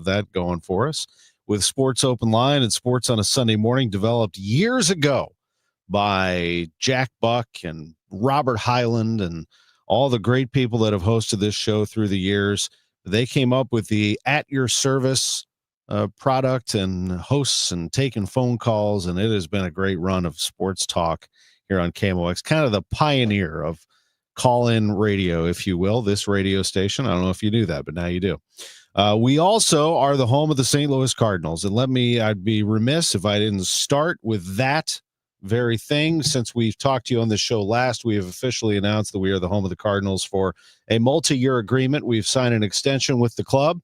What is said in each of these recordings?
have that going for us with Sports Open Line and Sports on a Sunday Morning, developed years ago by Jack Buck and Robert Hyland and all the great people that have hosted this show through the years. They came up with the At Your Service product and hosts and taking phone calls, and it has been a great run of sports talk here on KMOX, kind of the pioneer of call-in radio, if you will, this radio station. I don't know if you knew that, but now you do. We also are the home of the St. Louis Cardinals, and I'd be remiss if I didn't start with that very thing. Since we've talked to you on the show last, we have officially announced that we are the home of the Cardinals for a multi-year agreement. We've signed an extension with the club.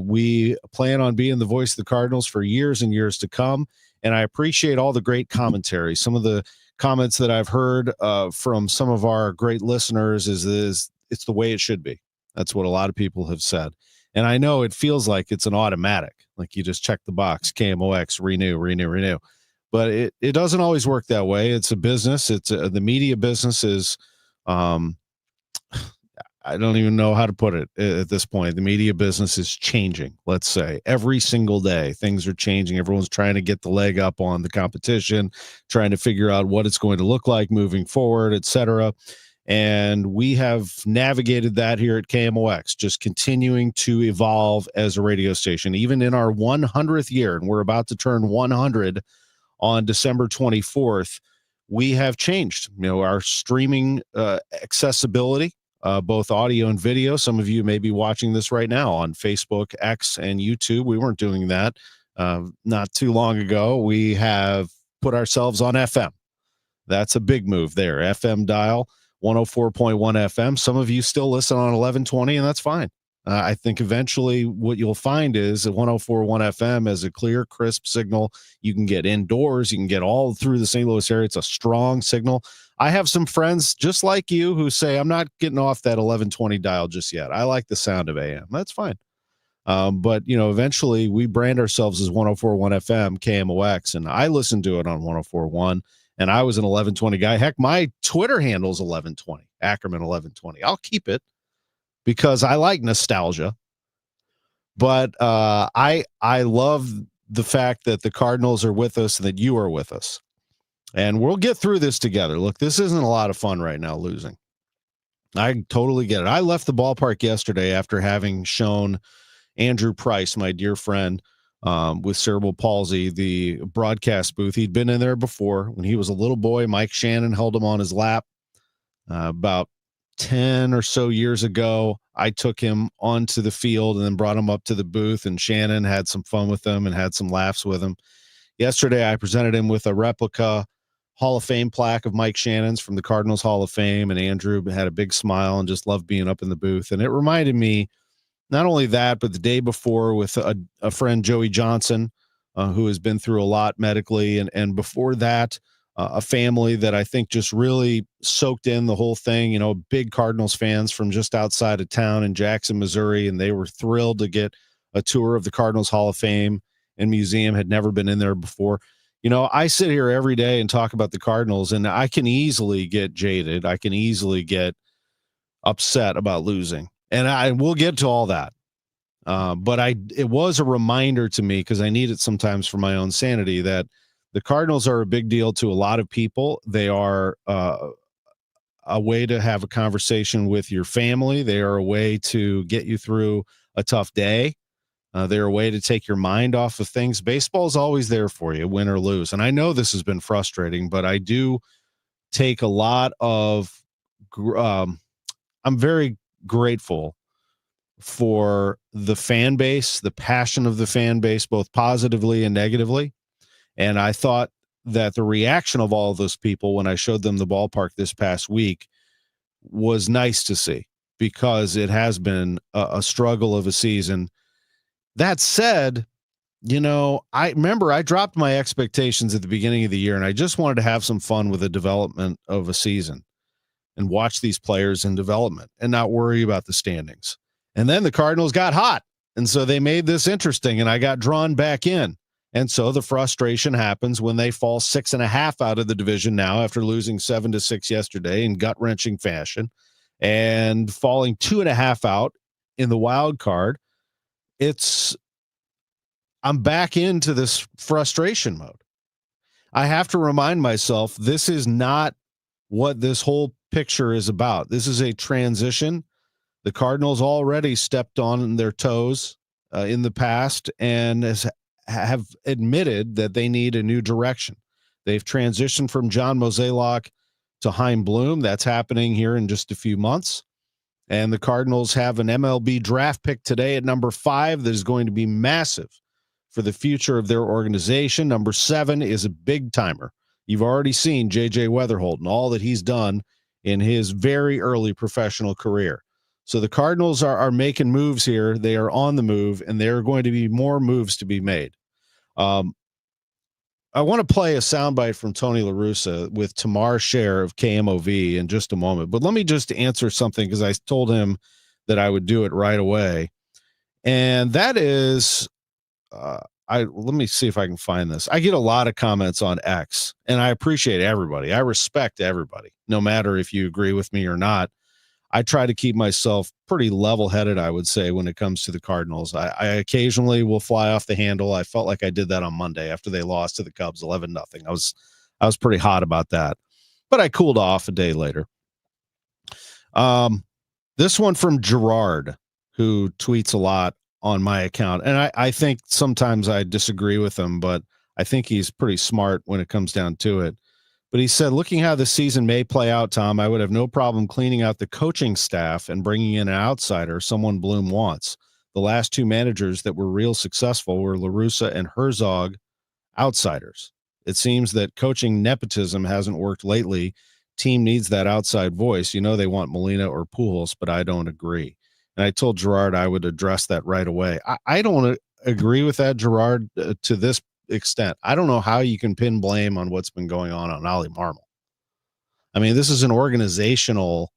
We plan on being the voice of the Cardinals for years and years to come, and I appreciate all the great commentary. Some of the comments that I've heard from some of our great listeners is it's the way it should be. That's what a lot of people have said. And I know it feels like it's an automatic, like you just check the box, KMOX, renew. But it doesn't always work that way. It's a business. The media business is, I don't even know how to put it at this point. The media business is changing, let's say. Every single day, things are changing. Everyone's trying to get the leg up on the competition, trying to figure out what it's going to look like moving forward, et cetera. And we have navigated that here at KMOX, just continuing to evolve as a radio station, even in our 100th year. And we're about to turn 100 on December 24th. We have changed, our streaming accessibility, both audio and video. Some of you may be watching this right now on Facebook, X, and YouTube. We weren't doing that not too long ago. We have put ourselves on FM. That's a big move there. FM dial, 104.1 FM. Some of you still listen on 1120, and that's fine. I think eventually what you'll find is that 104.1 FM has a clear, crisp signal. You can get indoors. You can get all through the St. Louis area. It's a strong signal. I have some friends just like you who say, I'm not getting off that 1120 dial just yet. I like the sound of AM. That's fine. But, eventually we brand ourselves as 104.1 FM, KMOX, and I listen to it on 104.1, and I was an 1120 guy. Heck, my Twitter handle is 1120, Ackerman 1120. I'll keep it because I like nostalgia. But I love the fact that the Cardinals are with us and that you are with us. And we'll get through this together. Look, this isn't a lot of fun right now, losing. I totally get it. I left the ballpark yesterday after having shown Andrew Price, my dear friend with cerebral palsy, the broadcast booth. He'd been in there before. When he was a little boy, Mike Shannon held him on his lap about 10 or so years ago. I took him onto the field and then brought him up to the booth, and Shannon had some fun with him and had some laughs with him. Yesterday, I presented him with a replica Hall of Fame plaque of Mike Shannon's from the Cardinals Hall of Fame, and Andrew had a big smile and just loved being up in the booth. And it reminded me, not only that, but the day before with a friend, Joey Johnson, who has been through a lot medically, and before that, a family that I think just really soaked in the whole thing, big Cardinals fans from just outside of town in Jackson, Missouri, and they were thrilled to get a tour of the Cardinals Hall of Fame and museum, had never been in there before. I sit here every day and talk about the Cardinals, and I can easily get jaded. I can easily get upset about losing, and we'll get to all that. But it was a reminder to me, because I need it sometimes for my own sanity, that the Cardinals are a big deal to a lot of people. They are a way to have a conversation with your family. They are a way to get you through a tough day. They're a way to take your mind off of things. Baseball is always there for you, win or lose. And I know this has been frustrating, but I do take a lot of I'm very grateful for the fan base, the passion of the fan base, both positively and negatively. And I thought that the reaction of all of those people when I showed them the ballpark this past week was nice to see, because it has been a struggle of a season. That said, I remember I dropped my expectations at the beginning of the year, and I just wanted to have some fun with the development of a season and watch these players in development and not worry about the standings. And then the Cardinals got hot, and so they made this interesting, and I got drawn back in. And so the frustration happens when they fall 6.5 out of the division now after losing 7-6 yesterday in gut-wrenching fashion, and falling 2.5 out in the wild card. It's I'm back into this frustration mode. I have to remind myself this is not what this whole picture is about. This is a transition. The Cardinals already stepped on their toes in the past and have admitted that they need a new direction. They've transitioned from John Mozeliak to Chaim Bloom. That's happening here in just a few months. And the Cardinals have an MLB draft pick today at number 5 that is going to be massive for the future of their organization. Number 7 is a big timer. You've already seen J.J. Weatherholt and all that he's done in his very early professional career. So the Cardinals are making moves here. They are on the move, and there are going to be more moves to be made. I want to play a soundbite from Tony La Russa with Tamar Scher of KMOV in just a moment. But let me just answer something because I told him that I would do it right away. And that is, let me see if I can find this. I get a lot of comments on X, and I appreciate everybody. I respect everybody, no matter if you agree with me or not. I try to keep myself pretty level-headed, I would say, when it comes to the Cardinals. I occasionally will fly off the handle. I felt like I did that on Monday after they lost to the Cubs 11-0. I was pretty hot about that, but I cooled off a day later. This one from Gerard, who tweets a lot on my account, and I think sometimes I disagree with him, but I think he's pretty smart when it comes down to it. But he said, looking how the season may play out, Tom, I would have no problem cleaning out the coaching staff and bringing in an outsider, someone Bloom wants. The last 2 managers that were real successful were La Russa and Herzog, outsiders. It seems that coaching nepotism hasn't worked lately. Team needs that outside voice. They want Molina or Pujols, but I don't agree. And I told Gerard I would address that right away. I don't agree with that, Gerard, to this extent. I don't know how you can pin blame on what's been going on Ollie Marmol. I mean, this is an organizational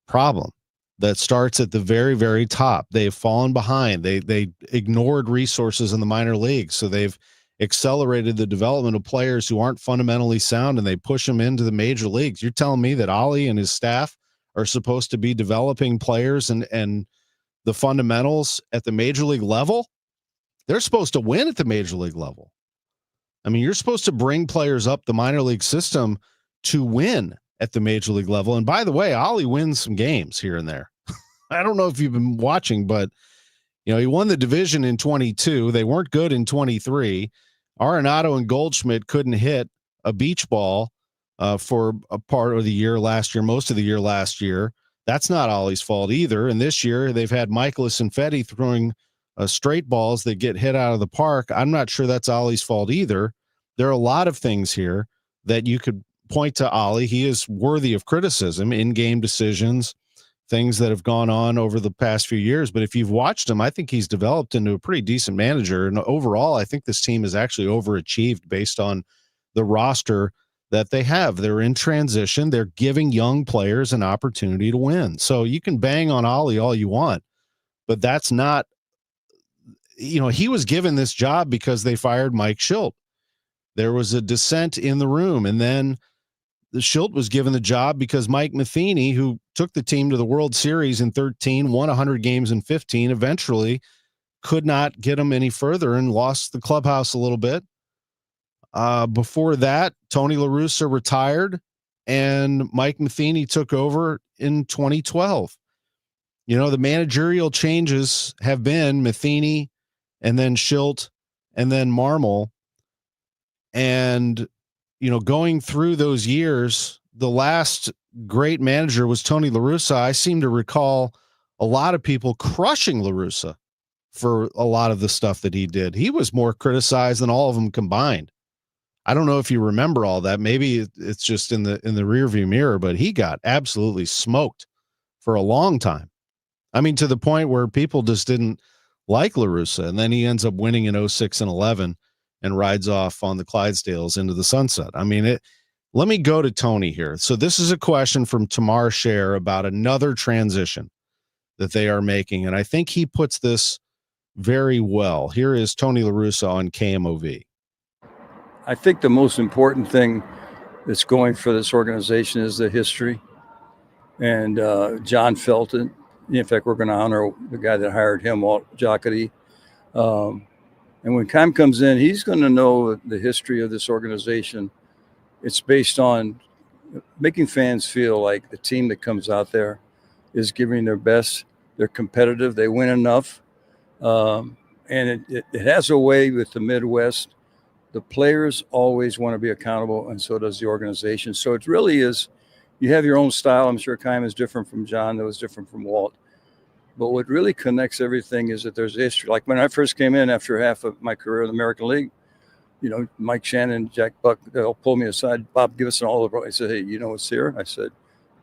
problem that starts at the very, very top. They've fallen behind. They ignored resources in the minor leagues, so they've accelerated the development of players who aren't fundamentally sound, and they push them into the major leagues. You're telling me that Ollie and his staff are supposed to be developing players and the fundamentals at the major league level? They're supposed to win at the major league level. I mean, you're supposed to bring players up the minor league system to win at the major league level. And by the way, Ollie wins some games here and there. I don't know if you've been watching, but he won the division in 22. They weren't good in 23. Arenado and Goldschmidt couldn't hit a beach ball for a part of the year last year, most of the year last year. That's not Ollie's fault either. And this year they've had Miklasz and Fetty throwing straight balls that get hit out of the park. I'm not sure that's Ollie's fault either. There are a lot of things here that you could point to Ollie. He is worthy of criticism, in-game decisions, things that have gone on over the past few years. But if you've watched him, I think he's developed into a pretty decent manager. And overall, I think this team is actually overachieved based on the roster that they have. They're in transition. They're giving young players an opportunity to win. So you can bang on Ollie all you want, but that's not, he was given this job because they fired Mike Schilt. There was a dissent in the room, and then the Schilt was given the job because Mike Matheny, who took the team to the World Series in 13, won 100 games in 15, eventually could not get them any further and lost the clubhouse a little bit. Before that, Tony La Russa retired, and Mike Matheny took over in 2012. The managerial changes have been Matheny, and then Schilt, and then Marmol. And, going through those years, the last great manager was Tony La Russa. I seem to recall a lot of people crushing La Russa for a lot of the stuff that he did. He was more criticized than all of them combined. I don't know if you remember all that. Maybe it's just in the rearview mirror, but he got absolutely smoked for a long time. I mean, to the point where people just didn't like La Russa, and then he ends up winning in 06 and 11 and rides off on the Clydesdales into the sunset. I mean, let me go to Tony here. So this is a question from Tamar Scher about another transition that they are making, and I think he puts this very well. Here is Tony La Russa on KMOV. I think the most important thing that's going for this organization is the history. And John felt it. In fact, we're going to honor the guy that hired him, Walt Jocketty. And And when Keim comes in, he's going to know the history of this organization. It's based on making fans feel like the team that comes out there is giving their best. They're competitive. They win enough. And it has a way with the Midwest. The players always want to be accountable, and so does the organization. So it really is, you have your own style. I'm sure Keim is different from John. That was different from Walt. But what really connects everything is that there's history. Like when I first came in after half of my career in the American League, Mike Shannon, Jack Buck, they'll pull me aside. Bob, give us an all over. I said, hey, you know what's here? I said,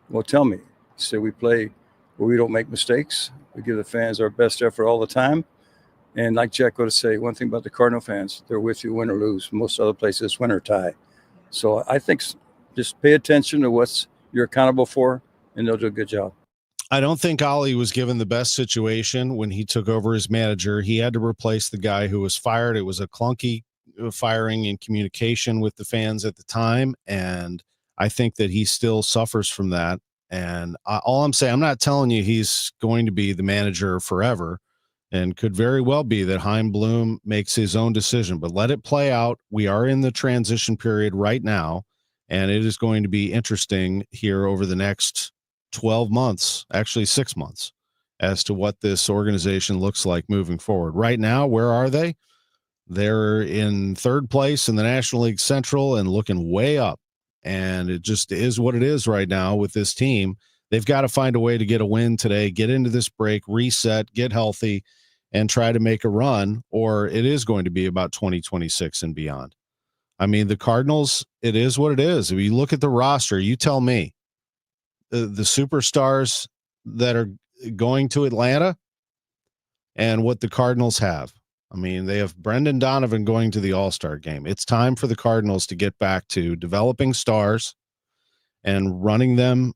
well, tell me. He said, we play where we don't make mistakes. We give the fans our best effort all the time. And like Jack would say, one thing about the Cardinal fans, they're with you win or lose. Most other places, win or tie. So I think just pay attention to what you're accountable for, and they'll do a good job. I don't think Ollie was given the best situation when he took over as manager. He had to replace the guy who was fired. It was a clunky firing in communication with the fans at the time, and I think that he still suffers from that. And all I'm saying, I'm not telling you he's going to be the manager forever, and could very well be that Chaim Bloom makes his own decision, but let it play out. We are in the transition period right now, and it is going to be interesting here over the next 12 months, actually 6 months, as to what this organization looks like moving forward. Right now, where are they? They're in third place in the National League Central and looking way up. And it just is what it is right now with this team. They've got to find a way to get a win today, get into this break, reset, get healthy, and try to make a run, or it is going to be about 2026 and beyond. I mean, the Cardinals, it is what it is. If you look at the roster, you tell me, the superstars that are going to Atlanta and what the Cardinals have. I mean, they have Brendan Donovan going to the All-Star game. It's time for the Cardinals to get back to developing stars and running them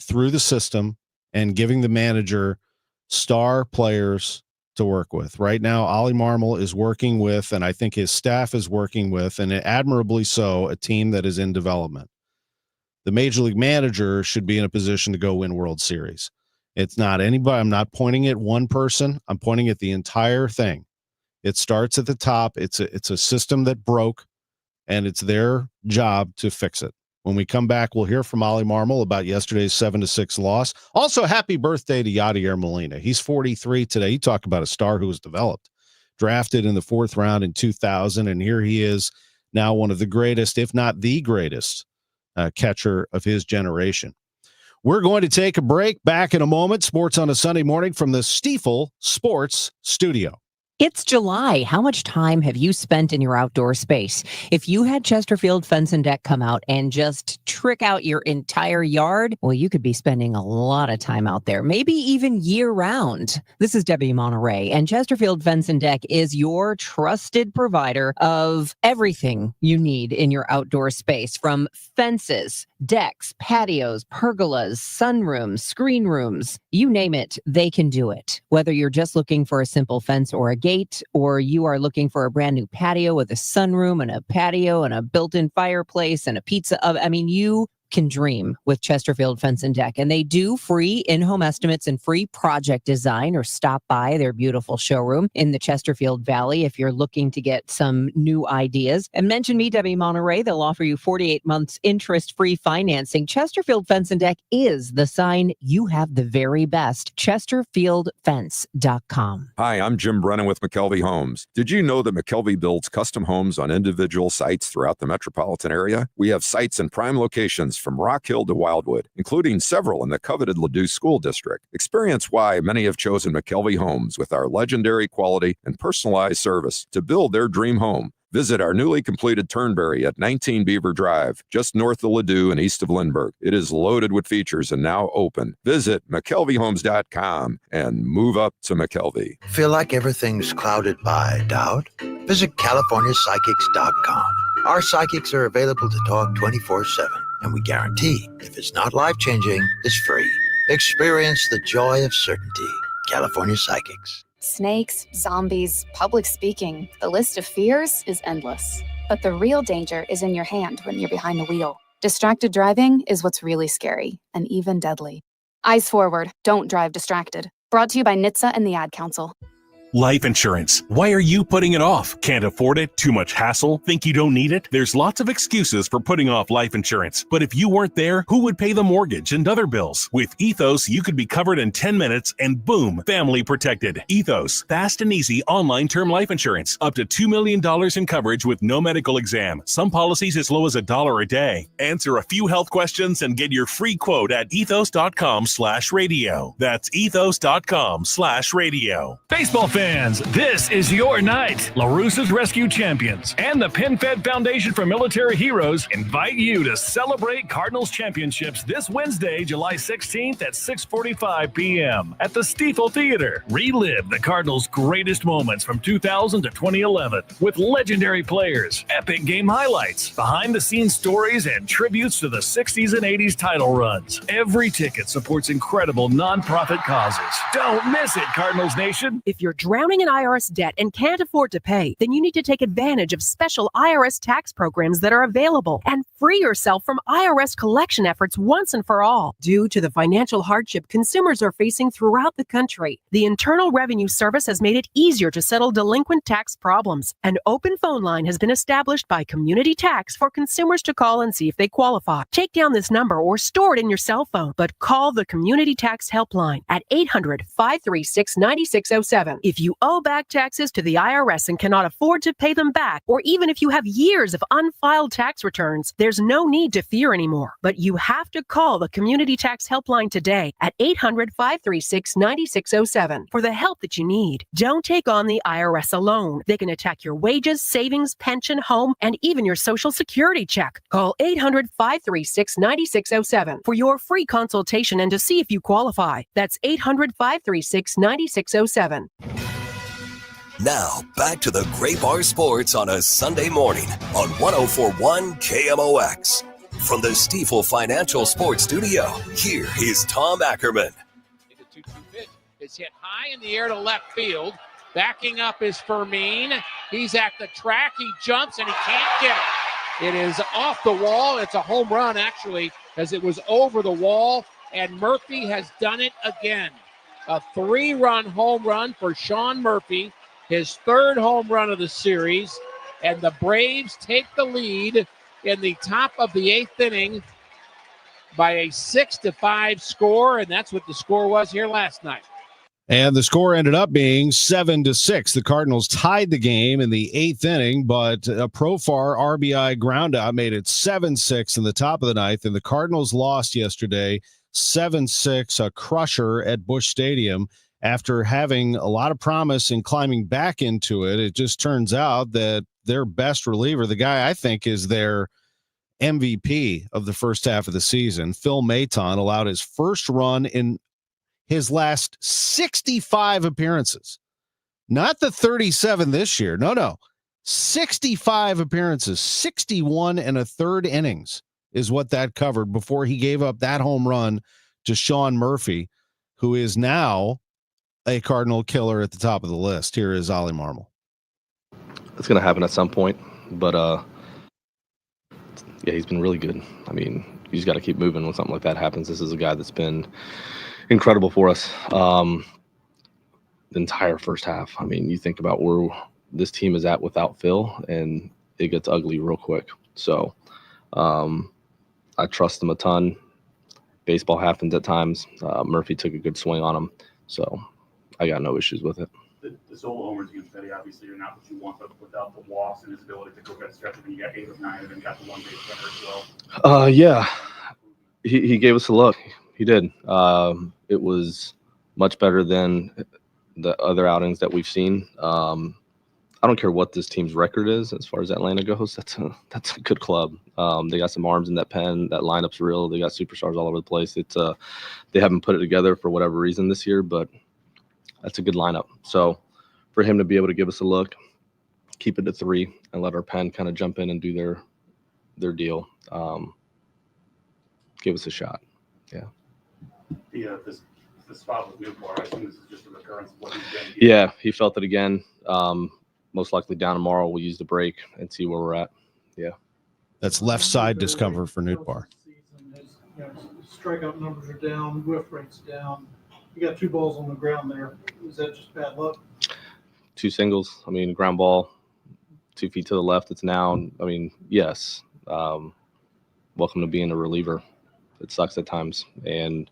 through the system and giving the manager star players to work with. Right now, Ollie Marmol is working with, and I think his staff is working with, and admirably so, a team that is in development. The major league manager should be in a position to go win World Series. It's not anybody. I'm not pointing at one person. I'm pointing at the entire thing. It starts at the top. It's a system that broke, and it's their job to fix it. When we come back, we'll hear from Ollie Marmol about yesterday's 7-6 loss. Also, happy birthday to Yadier Molina. He's 43 today. You talk about a star who was developed, drafted in the 4th round in 2000, and here he is now, one of the greatest, if not the greatest, catcher of his generation. We're going to take a break. Back in a moment. Sports on a Sunday morning from the Stifel Sports Studio. It's July. How much time have you spent in your outdoor space? If you had Chesterfield Fence and Deck come out and just trick out your entire yard, well, you could be spending a lot of time out there, maybe even year round. This is Debbie Monterey, and Chesterfield Fence and Deck is your trusted provider of everything you need in your outdoor space, from fences, decks, patios, pergolas, sunrooms, screen rooms, you name it, they can do it. Whether you're just looking for a simple fence or a gate, or you are looking for a brand new patio with a sunroom and a patio and a built-in fireplace and a pizza oven, I mean, you can dream with Chesterfield Fence and Deck. And they do free in-home estimates and free project design, or stop by their beautiful showroom in the Chesterfield Valley if you're looking to get some new ideas. And mention me, Debbie Monterey. They'll offer you 48 months interest-free financing. Chesterfield Fence and Deck is the sign you have the very best. ChesterfieldFence.com. Hi, I'm Jim Brennan with McKelvey Homes. Did you know that McKelvey builds custom homes on individual sites throughout the metropolitan area? We have sites in prime locations from Rock Hill to Wildwood, including several in the coveted Ladue School District. Experience why many have chosen McKelvey Homes with our legendary quality and personalized service to build their dream home. Visit our newly completed Turnberry at 19 Beaver Drive, just north of Ladue and east of Lindbergh. It is loaded with features and now open. Visit McKelveyHomes.com and move up to McKelvey. Feel like everything's clouded by doubt? Visit CaliforniaPsychics.com. Our psychics are available to talk 24/7, and we guarantee if it's not life-changing, it's free. Experience the joy of certainty. California Psychics. Snakes, zombies, public speaking. The list of fears is endless. But the real danger is in your hand when you're behind the wheel. Distracted driving is what's really scary and even deadly. Eyes forward, don't drive distracted. Brought to you by NHTSA and the Ad Council. Life insurance. Why are you putting it off? Can't afford it? Too much hassle? Think you don't need it? There's lots of excuses for putting off life insurance. But if you weren't there, who would pay the mortgage and other bills? With Ethos, you could be covered in 10 minutes and boom, family protected. Ethos, fast and easy online term life insurance. Up to $2 million in coverage with no medical exam. Some policies as low as $1 a day. Answer a few health questions and get your free quote at ethos.com/radio. That's ethos.com/radio. Baseball fans, this is your night. LaRussa's Rescue Champions and the PenFed Foundation for Military Heroes invite you to celebrate Cardinals championships this Wednesday, July 16th at 6:45 p.m. at the Stiefel Theater. Relive the Cardinals' greatest moments from 2000 to 2011 with legendary players, epic game highlights, behind-the-scenes stories, and tributes to the 60s and 80s title runs. Every ticket supports incredible nonprofit causes. Don't miss it, Cardinals Nation. If you're drowning in IRS debt and can't afford to pay, then you need to take advantage of special IRS tax programs that are available and free yourself from IRS collection efforts once and for all. Due to the financial hardship consumers are facing throughout the country, the Internal Revenue Service has made it easier to settle delinquent tax problems. An open phone line has been established by Community Tax for consumers to call and see if they qualify. Take down this number or store it in your cell phone, but call the Community Tax Helpline at 800-536-9607. If you owe back taxes to the IRS and cannot afford to pay them back, or even if you have years of unfiled tax returns, there's no need to fear anymore. But you have to call the Community Tax Helpline today at 800-536-9607 for the help that you need. Don't take on the IRS alone. They can attack your wages, savings, pension, home, and even your Social Security check. Call 800-536-9607 for your free consultation and to see if you qualify. That's 800-536-9607. Now, back to the Great Bar Sports on a Sunday morning on 104.1 KMOX. From the Stiefel Financial Sports Studio, here is Tom Ackerman. The 2-2 pitch is hit high in the air to left field. Backing up is Fermin. He's at the track. He jumps and he can't get it. It is off the wall. It's a home run, actually, as it was over the wall. And Murphy has done it again. A 3-run home run for Sean Murphy, his third home run of the series. And the Braves take the lead in the top of the 8th inning by a 6-5 score. And that's what the score was here last night. And the score ended up being 7-6. The Cardinals tied the game in the 8th inning, but a Profar RBI groundout made it 7-6 in the top of the 9th. And the Cardinals lost yesterday 7-6, a crusher at Busch Stadium. After having a lot of promise and climbing back into it, it just turns out that their best reliever, the guy I think is their MVP of the first half of the season, Phil Maton, allowed his first run in his last 65 appearances. Not the 37 this year. No. 65 appearances, 61 1/3 innings is what that covered before he gave up that home run to Sean Murphy, who is now a Cardinal killer at the top of the list. Here is Ollie Marmol. It's going to happen at some point, but yeah, he's been really good. I mean, you just got to keep moving when something like that happens. This is a guy that's been incredible for us the entire first half. I mean, you think about where this team is at without Phil, and it gets ugly real quick. So I trust him a ton. Baseball happens at times. Murphy took a good swing on him, so I got no issues with it. The solo homers against Petty obviously are not what you want, but without the walks and his ability to go get stretch, and you got 8 of 9, and then you got the one base runner as well. Yeah, he gave us a look. He did. It was much better than the other outings that we've seen. I don't care what this team's record is as far as Atlanta goes. That's a good club. They got some arms in that pen. That lineup's real. They got superstars all over the place. They haven't put it together for whatever reason this year, but that's a good lineup. So for him to be able to give us a look, keep it at 3, and let our pen kind of jump in and do their deal, give us a shot. Yeah. This spot with Newport, I assume this is just a recurrence of what he's been. Yeah, he felt it again. Most likely down tomorrow. We'll use the break and see where we're at. Yeah. That's left side discomfort for Newtbar. Strikeout numbers are down, whiff rates down. You got 2 balls on the ground there. Is that just bad luck? 2 singles. I mean, ground ball, 2 feet to the left. It's now. I mean, yes. Welcome to being a reliever. It sucks at times, and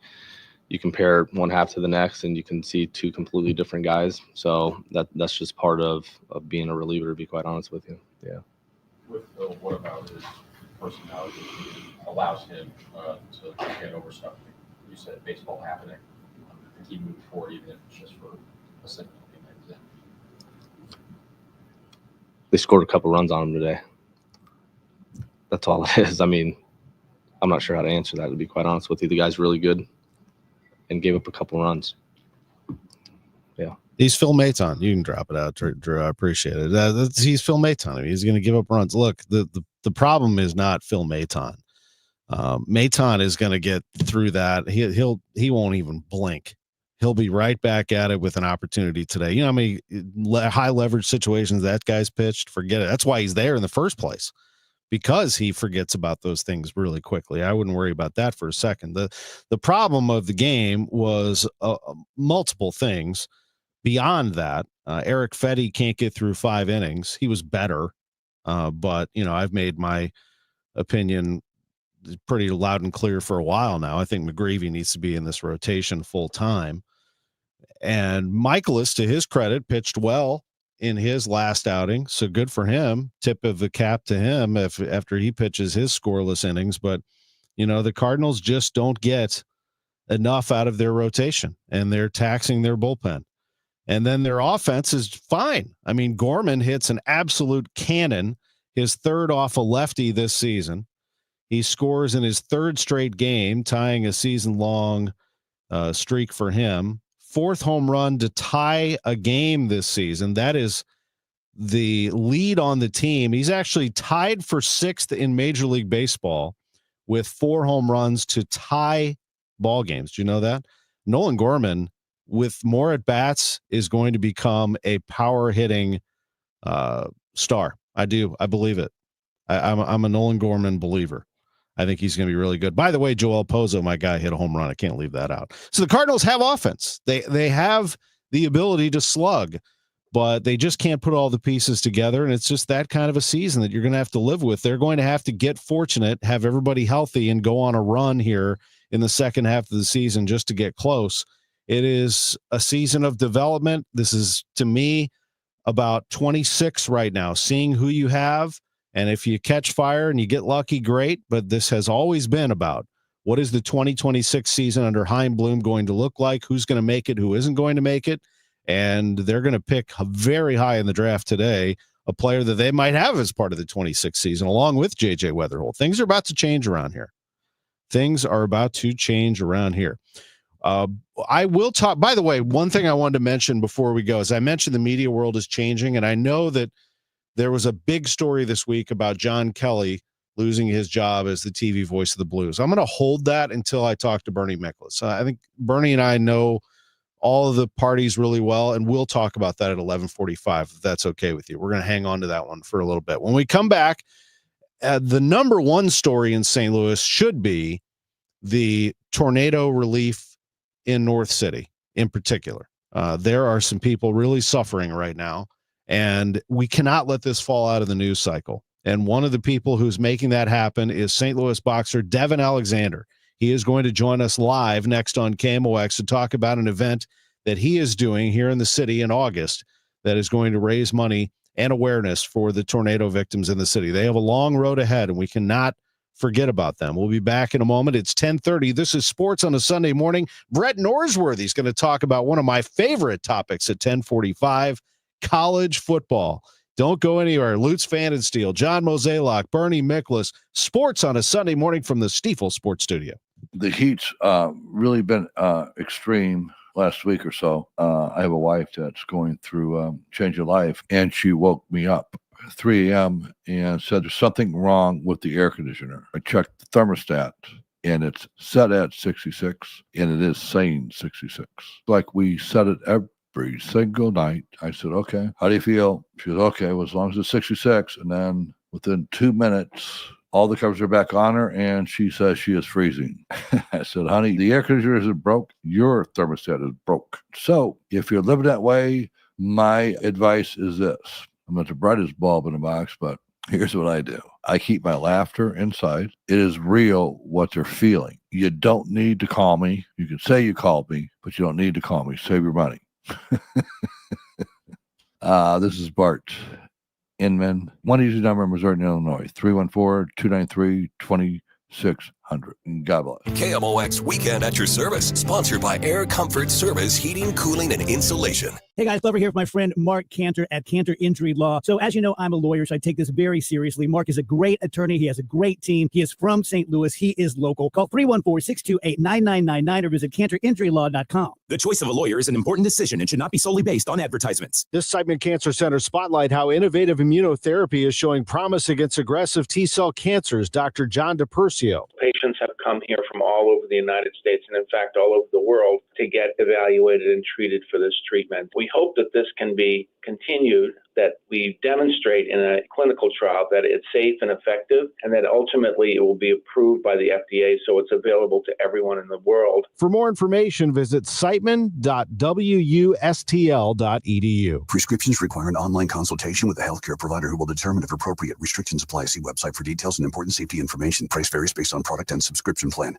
you compare one half to the next, and you can see 2 completely different guys. So that's just part of being a reliever, to be quite honest with you. Yeah. With what about his personality allows him to get over stuff? You said baseball happening. To keep moving forward, even if it's just for a second. They scored a couple runs on him today. That's all it is. I mean, I'm not sure how to answer that, to be quite honest with you. The guy's really good and gave up a couple runs. Yeah. He's Phil Maton. You can drop it out, Drew. I appreciate it. He's Phil Maton. I mean, he's going to give up runs. Look, the problem is not Phil Maton. Maton is going to get through that. He won't even blink. He'll be right back at it with an opportunity today. You know how many high leverage situations that guy's pitched? Forget it. That's why he's there in the first place, because he forgets about those things really quickly. I wouldn't worry about that for a second. The problem of the game was multiple things. Beyond that, Eric Fetty can't get through 5 innings. He was better, but I've made my opinion pretty loud and clear for a while now. I think McGreevy needs to be in this rotation full time. And Miklasz, to his credit, pitched well in his last outing, so good for him. Tip of the cap to him after he pitches his scoreless innings. But the Cardinals just don't get enough out of their rotation, and they're taxing their bullpen. And then their offense is fine. I mean, Gorman hits an absolute cannon, his 3rd off a lefty this season. He scores in his 3rd straight game, tying a season-long streak for him. 4th home run to tie a game this season. That is the lead on the team. He's actually tied for 6th in Major League Baseball with 4 home runs to tie ball games. Do you know that? Nolan Gorman, with more at bats, is going to become a power hitting star. I do. I believe it. I'm a Nolan Gorman believer. I think he's going to be really good. By the way, Joel Pozo, my guy, hit a home run. I can't leave that out. So the Cardinals have offense. They have the ability to slug, but they just can't put all the pieces together. And it's just that kind of a season that you're going to have to live with. They're going to have to get fortunate, have everybody healthy, and go on a run here in the second half of the season just to get close. It is a season of development. This is, to me, about 26 right now, seeing who you have. And if you catch fire and you get lucky, great. But this has always been about what is the 2026 season under Chaim Bloom going to look like? Who's going to make it? Who isn't going to make it? And they're going to pick very high in the draft today a player that they might have as part of the 26th season, along with J.J. Weatherholt. Things are about to change around here. I will talk. By the way, one thing I wanted to mention before we go is I mentioned the media world is changing, and I know that there was a big story this week about John Kelly losing his job as the TV voice of the Blues. I'm going to hold that until I talk to Bernie Miklasz. I think Bernie and I know all of the parties really well, and we'll talk about that at 11:45, if that's okay with you. We're going to hang on to that one for a little bit. When we come back, the number one story in St. Louis should be the tornado relief in North City in particular. There are some people really suffering right now, and we cannot let this fall out of the news cycle. And one of the people who's making that happen is St. Louis boxer Devon Alexander. He is going to join us live next on KMOX to talk about an event that he is doing here in the city in August that is going to raise money and awareness for the tornado victims in the city. They have a long road ahead, and we cannot forget about them. We'll be back in a moment. It's 10:30. This is Sports on a Sunday morning. Brett Norsworthy is going to talk about one of my favorite topics at 10:45, college football. Don't go anywhere. Lutz Pfannenstiel, John Mozeliak, Bernie Miklasz. Sports on a Sunday morning from the Stiefel Sports Studio. The heat's really been extreme last week or so. I have a wife that's going through change of life, and she woke me up 3 a.m. and said there's something wrong with the air conditioner. I checked the thermostat, and it's set at 66, and it is saying 66. Like we set it every single night. I said, okay, how do you feel? She goes, okay, well, as long as it's 66. And then within 2 minutes, all the covers are back on her, and she says she is freezing. I said, honey, the air conditioner isn't broke. Your thermostat is broke. So if you're living that way, My advice is this. I'm not the brightest bulb in the box, but here's what I do. I keep my laughter inside. It is real what they're feeling. You don't need to call me. You can say you called me, but you don't need to call me. Save your money. This is Bart Inman. One easy number in Missouri and Illinois, 314-293-2600. God bless. KMOX Weekend at your service, sponsored by Air Comfort Service Heating, Cooling, and Insulation. Hey guys, Clever here with my friend Mark Cantor at Cantor Injury Law. So as you know, I'm a lawyer, so I take this very seriously. Mark is a great attorney. He has a great team. He is from St. Louis. He is local. Call 314-628-9999 or visit cantorinjurylaw.com. The choice of a lawyer is an important decision and should not be solely based on advertisements. This Siteman Cancer Center spotlight how innovative immunotherapy is showing promise against aggressive T-cell cancers. Dr. John DePercio. Patients have come here from all over the United States and, in fact, all over the world to get evaluated and treated for this treatment. We hope that this can be continued, that we demonstrate in a clinical trial that it's safe and effective, and that ultimately it will be approved by the FDA so it's available to everyone in the world. For more information, visit siteman.wustl.edu. Prescriptions require an online consultation with a healthcare provider who will determine if appropriate. Restrictions apply. See website for details and important safety information. Price varies based on product and subscription plan.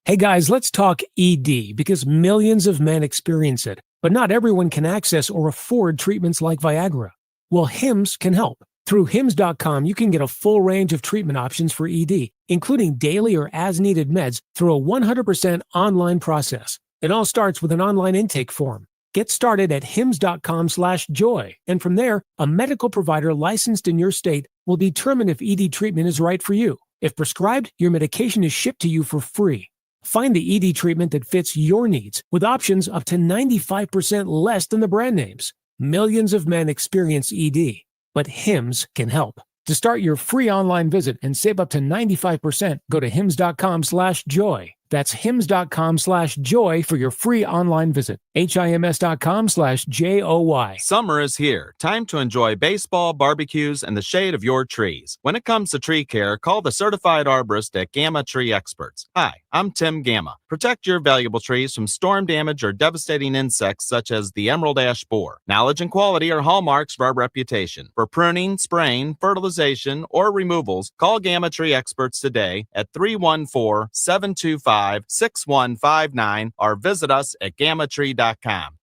Hey guys, let's talk ED because millions of men experience it, but not everyone can access or afford treatments like Viagra. Well, HIMS can help. Through HIMS.com, you can get a full range of treatment options for ED, including daily or as-needed meds through a 100% online process. It all starts with an online intake form. Get started at HIMS.com/joy, and from there, a medical provider licensed in your state will determine if ED treatment is right for you. If prescribed, your medication is shipped to you for free. Find the ED treatment that fits your needs with options up to 95% less than the brand names. Millions of men experience ED, but HIMS can help. To start your free online visit and save up to 95%, go to HIMS.com/joy. That's HIMS.com/joy for your free online visit. HIMS.com/JOY. Summer is here. Time to enjoy baseball, barbecues, and the shade of your trees. When it comes to tree care, call the certified arborist at Gamma Tree Experts. Hi, I'm Tim Gamma. Protect your valuable trees from storm damage or devastating insects such as the emerald ash borer. Knowledge and quality are hallmarks of our reputation. For pruning, spraying, fertilization, or removals, call Gamma Tree Experts today at 314-725-6159 or visit us at gammatree.com.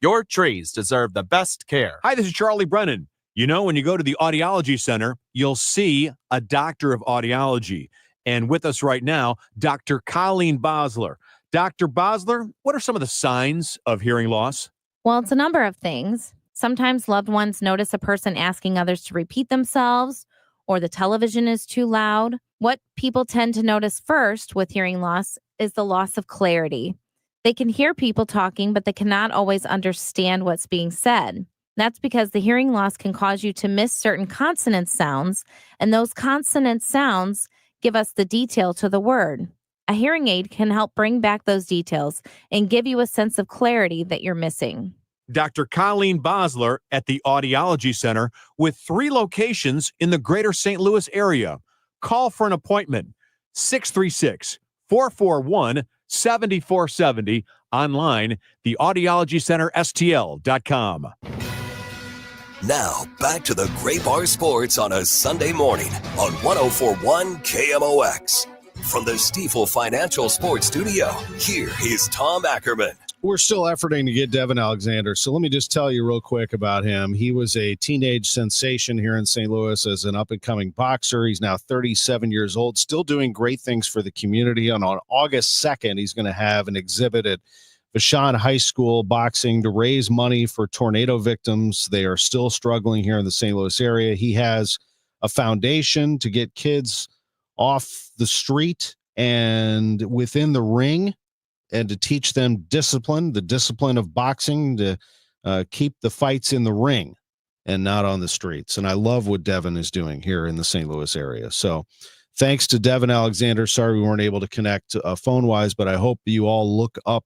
Your trees deserve the best care. Hi, this is Charlie Brennan. You know, when you go to the Audiology Center, you'll see a doctor of audiology. And with us right now, Dr. Colleen Bosler. Dr. Bosler, what are some of the signs of hearing loss? Well, it's a number of things. Sometimes loved ones notice a person asking others to repeat themselves, or the television is too loud. What people tend to notice first with hearing loss is the loss of clarity. They can hear people talking, but they cannot always understand what's being said. That's because the hearing loss can cause you to miss certain consonant sounds, and those consonant sounds give us the detail to the word. A hearing aid can help bring back those details and give you a sense of clarity that you're missing. Dr. Colleen Bosler at the Audiology Center with 3 locations in the greater St. Louis area. Call for an appointment, 636-441-7470. Online, theaudiologycenterstl.com. Now, back to the Gray Bar Sports on a Sunday morning on 104.1 KMOX. From the Stifel Financial Sports Studio, here is Tom Ackerman. We're still efforting to get Devon Alexander, so let me just tell you real quick about him. He was a teenage sensation here in St. Louis as an up-and-coming boxer. He's now 37 years old, still doing great things for the community. And on August 2nd, he's going to have an exhibit at Vashon High School boxing to raise money for tornado victims. They are still struggling here in the St. Louis area. He has a foundation to get kids off the street and within the ring, and to teach them discipline, the discipline of boxing, to keep the fights in the ring and not on the streets. And I love what Devon is doing here in the St. Louis area. So thanks to Devon Alexander. Sorry we weren't able to connect phone-wise, but I hope you all look up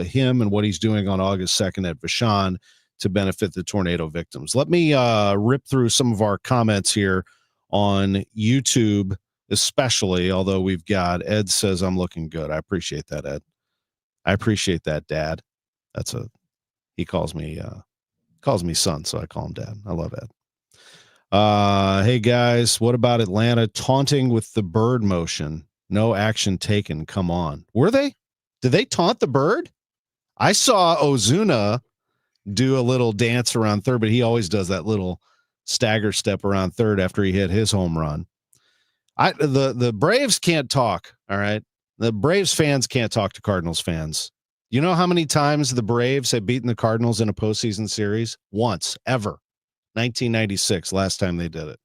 him and what he's doing on August 2nd at Vashon to benefit the tornado victims. Let me rip through some of our comments here on YouTube, especially, although we've got Ed says I'm looking good. I appreciate that, Ed. I appreciate that, Dad. He calls me calls me son, so I call him dad. I love Ed. Hey guys, what about Atlanta taunting with the bird motion? No action taken. Come on. Were they? Did they taunt the bird? I saw Ozuna do a little dance around third, but he always does that little stagger step around third after he hit his home run. The Braves can't talk. All right. The Braves fans can't talk to Cardinals fans. You know how many times the Braves have beaten the Cardinals in a postseason series? Once, ever. 1996, last time they did it.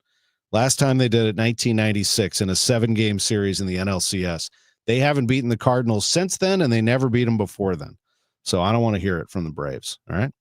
Last time they did it, 1996, in a 7-game series in the NLCS. They haven't beaten the Cardinals since then, and they never beat them before then. So I don't want to hear it from the Braves. All right.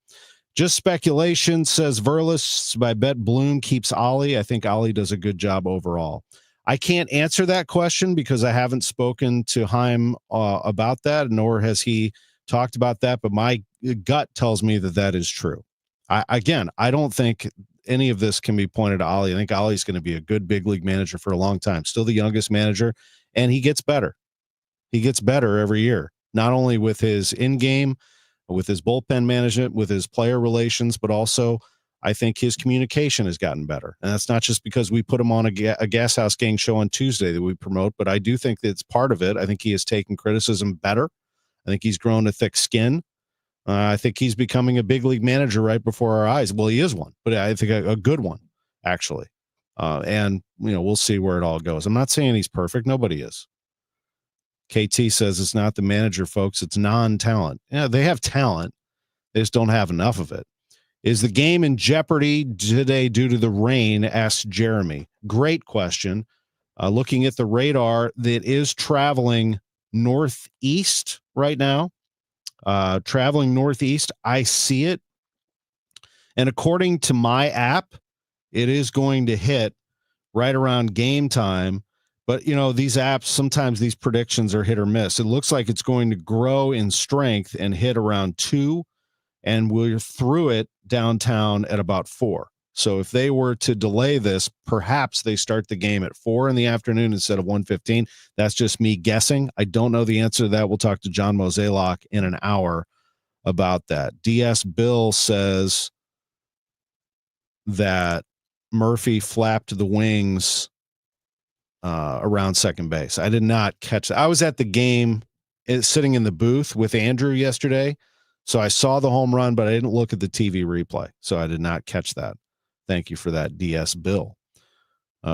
Just speculation, says Verlis. I bet Bloom keeps Ollie. I think Ollie does a good job overall. I can't answer that question because I haven't spoken to Chaim about that, nor has he talked about that. But my gut tells me that that is true. I don't think any of this can be pointed to Ollie. I think Ollie's going to be a good big league manager for a long time. Still the youngest manager, and he gets better. He gets better every year, not only with his in-game, with his bullpen management, with his player relations, but also I think his communication has gotten better. And that's not just because we put him on a Gas House Gang show on Tuesday that we promote, but I do think that it's part of it. I think he has taken criticism better. I think he's grown a thick skin. I think he's becoming a big league manager right before our eyes. Well, he is one, but I think a good one, actually. And, we'll see where it all goes. I'm not saying he's perfect. Nobody is. KT says it's not the manager, folks. It's non-talent. Yeah, they have talent. They just don't have enough of it. Is the game in jeopardy today due to the rain? Asks Jeremy. Great question. Looking at the radar, that is traveling northeast right now. Traveling northeast, I see it. And according to my app, it is going to hit right around game time. But, these apps, sometimes these predictions are hit or miss. It looks like it's going to grow in strength and hit around 2, and we're through it downtown at about 4. So if they were to delay this, perhaps they start the game at 4 in the afternoon instead of 1:15. That's just me guessing. I don't know the answer to that. We'll talk to John Mozeliak in an hour about that. DS Bill says that Murphy flapped the wings around second base. I did not catch that. I was at the game sitting in the booth with Andrew yesterday. So I saw the home run, but I didn't look at the TV replay. So I did not catch that. Thank you for that, DS Bill.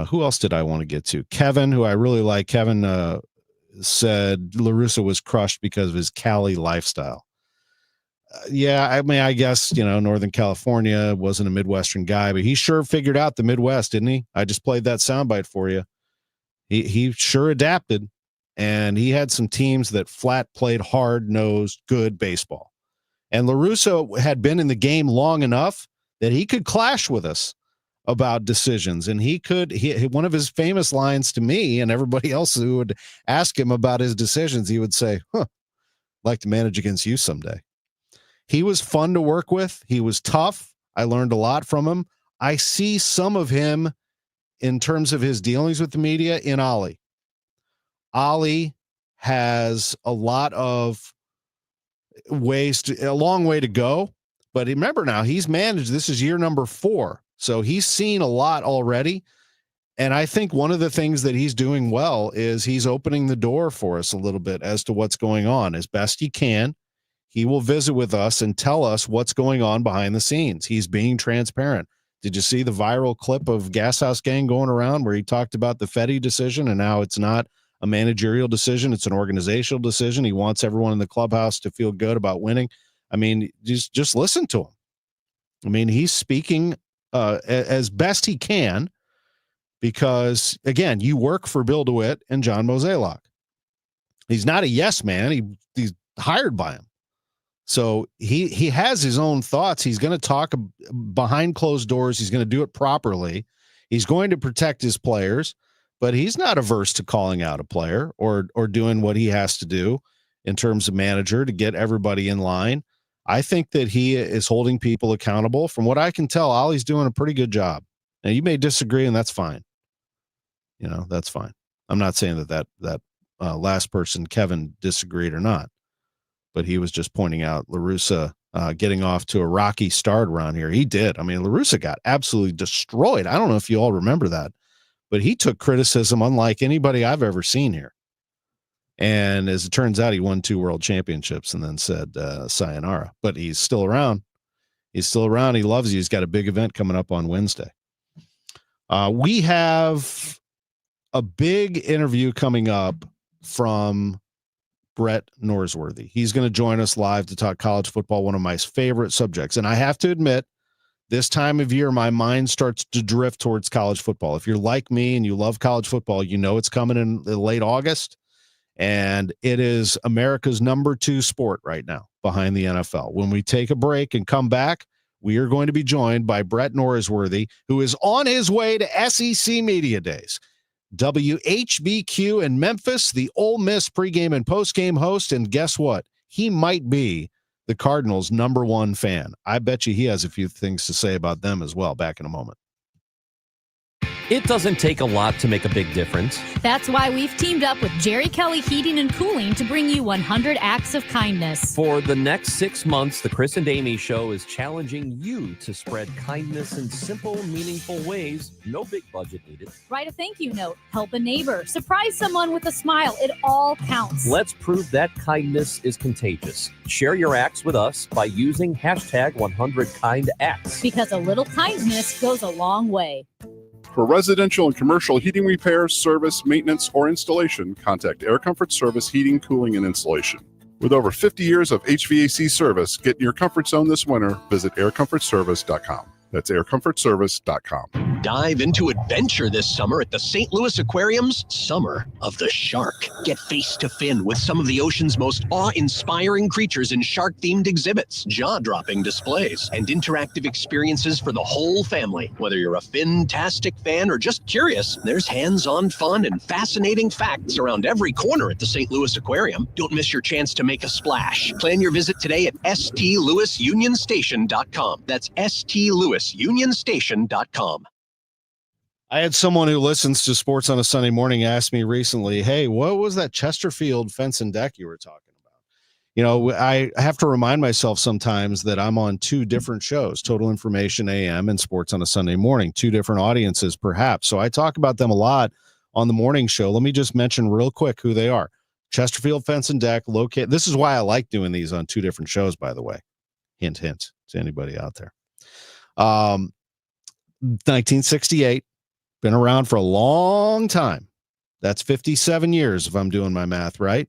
Who else did I want to get to? Kevin, who I really like. Kevin said La Russa was crushed because of his Cali lifestyle. I guess, Northern California, wasn't a Midwestern guy, but he sure figured out the Midwest, didn't he? I just played that soundbite for you. He sure adapted, and he had some teams that flat played hard-nosed, good baseball. And La Russa had been in the game long enough that he could clash with us about decisions. And one of his famous lines to me and everybody else who would ask him about his decisions, he would say, like to manage against you someday. He was fun to work with. He was tough. I learned a lot from him. I see some of him in terms of his dealings with the media in Ollie. Ollie has a lot of a long way to go, but remember now he's managed, this is year number 4. So he's seen a lot already. And I think one of the things that he's doing well is he's opening the door for us a little bit as to what's going on as best he can. He will visit with us and tell us what's going on behind the scenes. He's being transparent. Did you see the viral clip of Gas House Gang going around where he talked about the Fetty decision and now it's not a managerial decision, it's an organizational decision? He wants everyone in the clubhouse to feel good about winning. I mean, just listen to him. I mean, he's speaking as best he can because, again, you work for Bill DeWitt and John Mozeliak. He's not a yes man. He's hired by him. So he has his own thoughts. He's going to talk behind closed doors. He's going to do it properly. He's going to protect his players, but he's not averse to calling out a player or doing what he has to do in terms of manager to get everybody in line. I think that he is holding people accountable. From what I can tell, Ollie's doing a pretty good job. Now, you may disagree, and that's fine. That's fine. I'm not saying that last person, Kevin, disagreed or not. But he was just pointing out La Russa getting off to a rocky start around here. He did. I mean, La Russa got absolutely destroyed. I don't know if you all remember that, but he took criticism unlike anybody I've ever seen here. And as it turns out, he won 2 world championships and then said sayonara. But he's still around. He's still around. He loves you. He's got a big event coming up on Wednesday. We have a big interview coming up from Brett Norsworthy. He's going to join us live to talk college football, one of my favorite subjects. And I have to admit, this time of year, my mind starts to drift towards college football. If you're like me and you love college football, you know it's coming in late August. And it is America's number 2 sport right now behind the NFL. When we take a break and come back, we are going to be joined by Brett Norsworthy, who is on his way to SEC Media Days. WHBQ in Memphis, the Ole Miss pregame and postgame host. And guess what? He might be the Cardinals' number 1 fan. I bet you he has a few things to say about them as well. Back in a moment. It doesn't take a lot to make a big difference. That's why we've teamed up with Jerry Kelly Heating and Cooling to bring you 100 acts of kindness. For the next 6 months, the Chris and Amy Show is challenging you to spread kindness in simple, meaningful ways. No big budget needed. Write a thank you note, help a neighbor, surprise someone with a smile. It all counts. Let's prove that kindness is contagious. Share your acts with us by using hashtag 100KindActs. Because a little kindness goes a long way. For residential and commercial heating repairs, service, maintenance, or installation, contact Air Comfort Service Heating, Cooling, and Installation. With over 50 years of HVAC service, get in your comfort zone this winter. Visit aircomfortservice.com. That's aircomfortservice.com. Dive into adventure this summer at the St. Louis Aquarium's Summer of the Shark. Get face to fin with some of the ocean's most awe-inspiring creatures in shark-themed exhibits, jaw-dropping displays, and interactive experiences for the whole family. Whether you're a fin-tastic fan or just curious, there's hands-on fun and fascinating facts around every corner at the St. Louis Aquarium. Don't miss your chance to make a splash. Plan your visit today at stlouisunionstation.com. That's stlouisunionstation.com. I had someone who listens to Sports on a Sunday Morning ask me recently, hey, what was that Chesterfield fence and deck you were talking about? You know, I have to remind myself sometimes that I'm on 2 different shows, Total Information AM and Sports on a Sunday Morning, 2 different audiences perhaps. So I talk about them a lot on the morning show. Let me just mention real quick who they are. Chesterfield Fence and Deck, located. This is why I like doing these on 2 different shows, by the way. Hint, hint to anybody out there. 1968. Been around for a long time. That's 57 years if I'm doing my math right.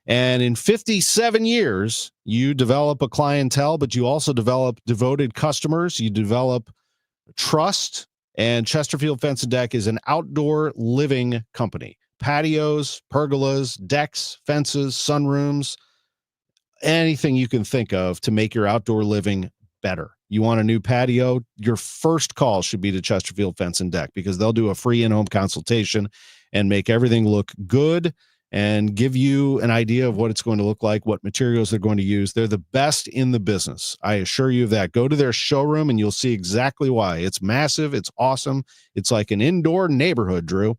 And in 57 years, you develop a clientele, but you also develop devoted customers. You develop trust. And Chesterfield Fence and Deck is an outdoor living company. Patios, pergolas, decks, fences, sunrooms, anything you can think of to make your outdoor living better. You want a new patio? Your first call should be to Chesterfield Fence and Deck, because they'll do a free in-home consultation and make everything look good and give you an idea of what it's going to look like, what materials they're going to use. They're the best in the business. I assure you of that. Go to their showroom and you'll see exactly why. It's massive. It's awesome. It's like an indoor neighborhood, Drew.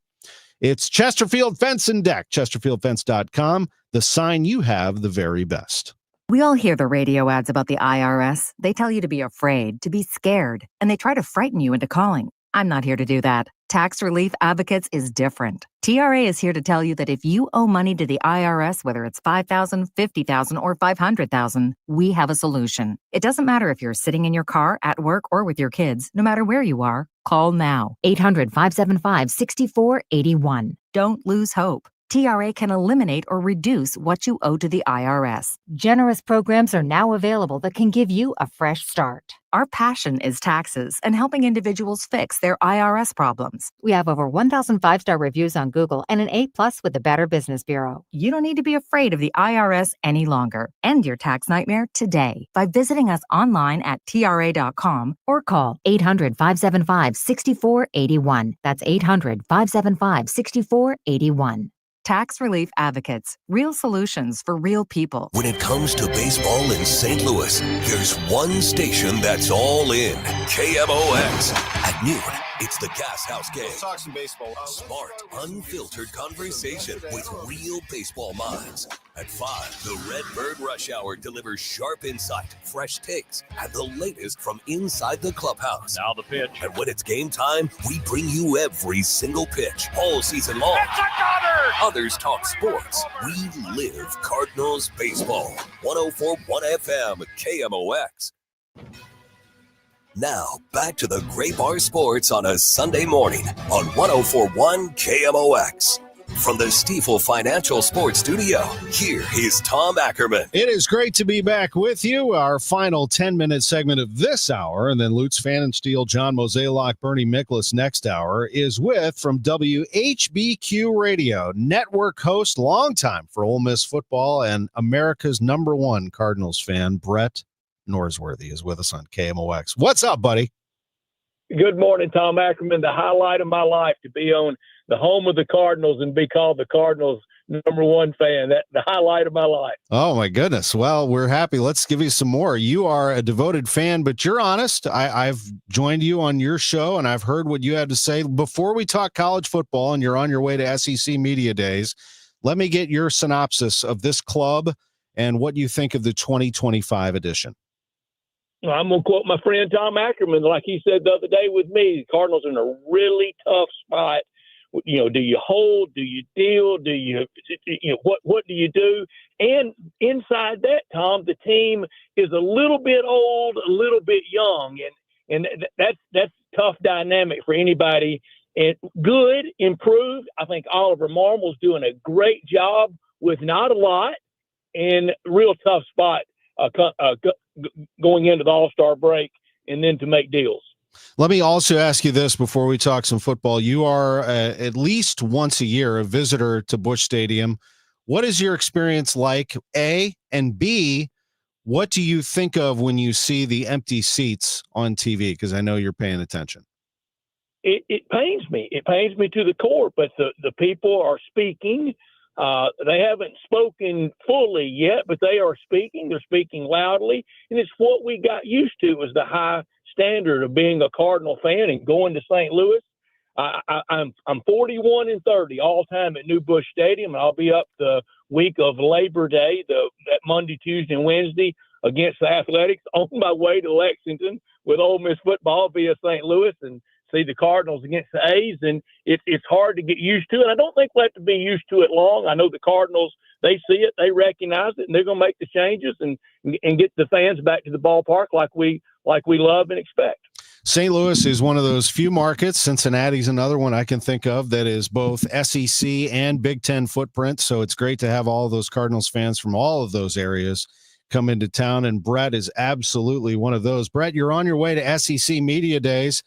It's Chesterfield Fence and Deck, chesterfieldfence.com. The sign you have, the very best. We all hear the radio ads about the IRS. They tell you to be afraid, to be scared, and they try to frighten you into calling. I'm not here to do that. Tax Relief Advocates is different. TRA is here to tell you that if you owe money to the IRS, whether it's $5,000, $50,000, or $500,000, we have a solution. It doesn't matter if you're sitting in your car, at work, or with your kids. No matter where you are, call now. 800-575-6481. Don't lose hope. TRA can eliminate or reduce what you owe to the IRS. Generous programs are now available that can give you a fresh start. Our passion is taxes and helping individuals fix their IRS problems. We have over 1,000 5-star reviews on Google and an A+ with the Better Business Bureau. You don't need to be afraid of the IRS any longer. End your tax nightmare today by visiting us online at TRA.com or call 800-575-6481. That's 800-575-6481. Tax Relief Advocates. Real solutions for real people. When it comes to baseball in St. Louis, there's one station that's all in. KMOX. At noon, It's the Gas House Game. Let's talk some baseball. Smart, unfiltered conversation with real baseball minds. At 5, the Redbird Rush Hour delivers sharp insight, fresh takes, and the latest from inside the clubhouse. Now the pitch. And when it's game time, we bring you every single pitch, all season long. It's a gunner! Others talk sports. We live Cardinals baseball. 104.1 FM, KMOX. Now, back to the Gray Bar Sports on a Sunday morning on 104.1 KMOX. From the Stifel Financial Sports Studio, here is Tom Ackerman. It is great to be back with you. Our final 10-minute segment of this hour, and then Lutz Pfannenstiel, John Mozeliak, Bernie Miklasz next hour, is with, from WHBQ Radio, network host, longtime for Ole Miss football, and America's #1 Cardinals fan, Brett Norsworthy, is with us on KMOX. What's up, buddy? Good morning, Tom Ackerman. The highlight of my life to be on the home of the Cardinals and be called the Cardinals #1 fan. That the highlight of my life. Oh, my goodness. Well, we're happy. Let's give you some more. You are a devoted fan, but you're honest. I've joined you on your show, and I've heard what you had to say. Before we talk college football, and you're on your way to SEC Media Days, let me get your synopsis of this club and what you think of the 2025 edition. Well, I'm going to quote my friend Tom Ackerman, like he said the other day with me. The Cardinals are in a really tough spot. You know, do you hold? Do you deal? Do you what do you do? And inside that, Tom, the team is a little bit old, a little bit young, and that's tough dynamic for anybody. And good, improved. I think Oliver Marmol's doing a great job with not a lot, and real tough spot going into the All-Star break and then to make deals. Let me also ask you this before we talk some football. You are at least once a year a visitor to Busch Stadium. What is your experience like, A, and B, what do you think of when you see the empty seats on TV? Because I know you're paying attention. It pains me. It pains me to the core, but the people are speaking. They haven't spoken fully yet, but they are speaking. They're speaking loudly, and it's what we got used to was the high standard of being a Cardinal fan and going to St. Louis. I'm 41-30 all time at New Busch Stadium, and I'll be up the week of Labor Day, that Monday, Tuesday, and Wednesday against the Athletics on my way to Lexington with Ole Miss football via St. Louis and see the Cardinals against the A's, and it's hard to get used to, and I don't think we'll have to be used to it long. I know the Cardinals, they see it, they recognize it, and they're going to make the changes and get the fans back to the ballpark like we love and expect. St. Louis is one of those few markets. Cincinnati's another one I can think of that is both SEC and Big Ten footprint, so it's great to have all of those Cardinals fans from all of those areas come into town, and Brett is absolutely one of those. Brett, you're on your way to SEC Media Days.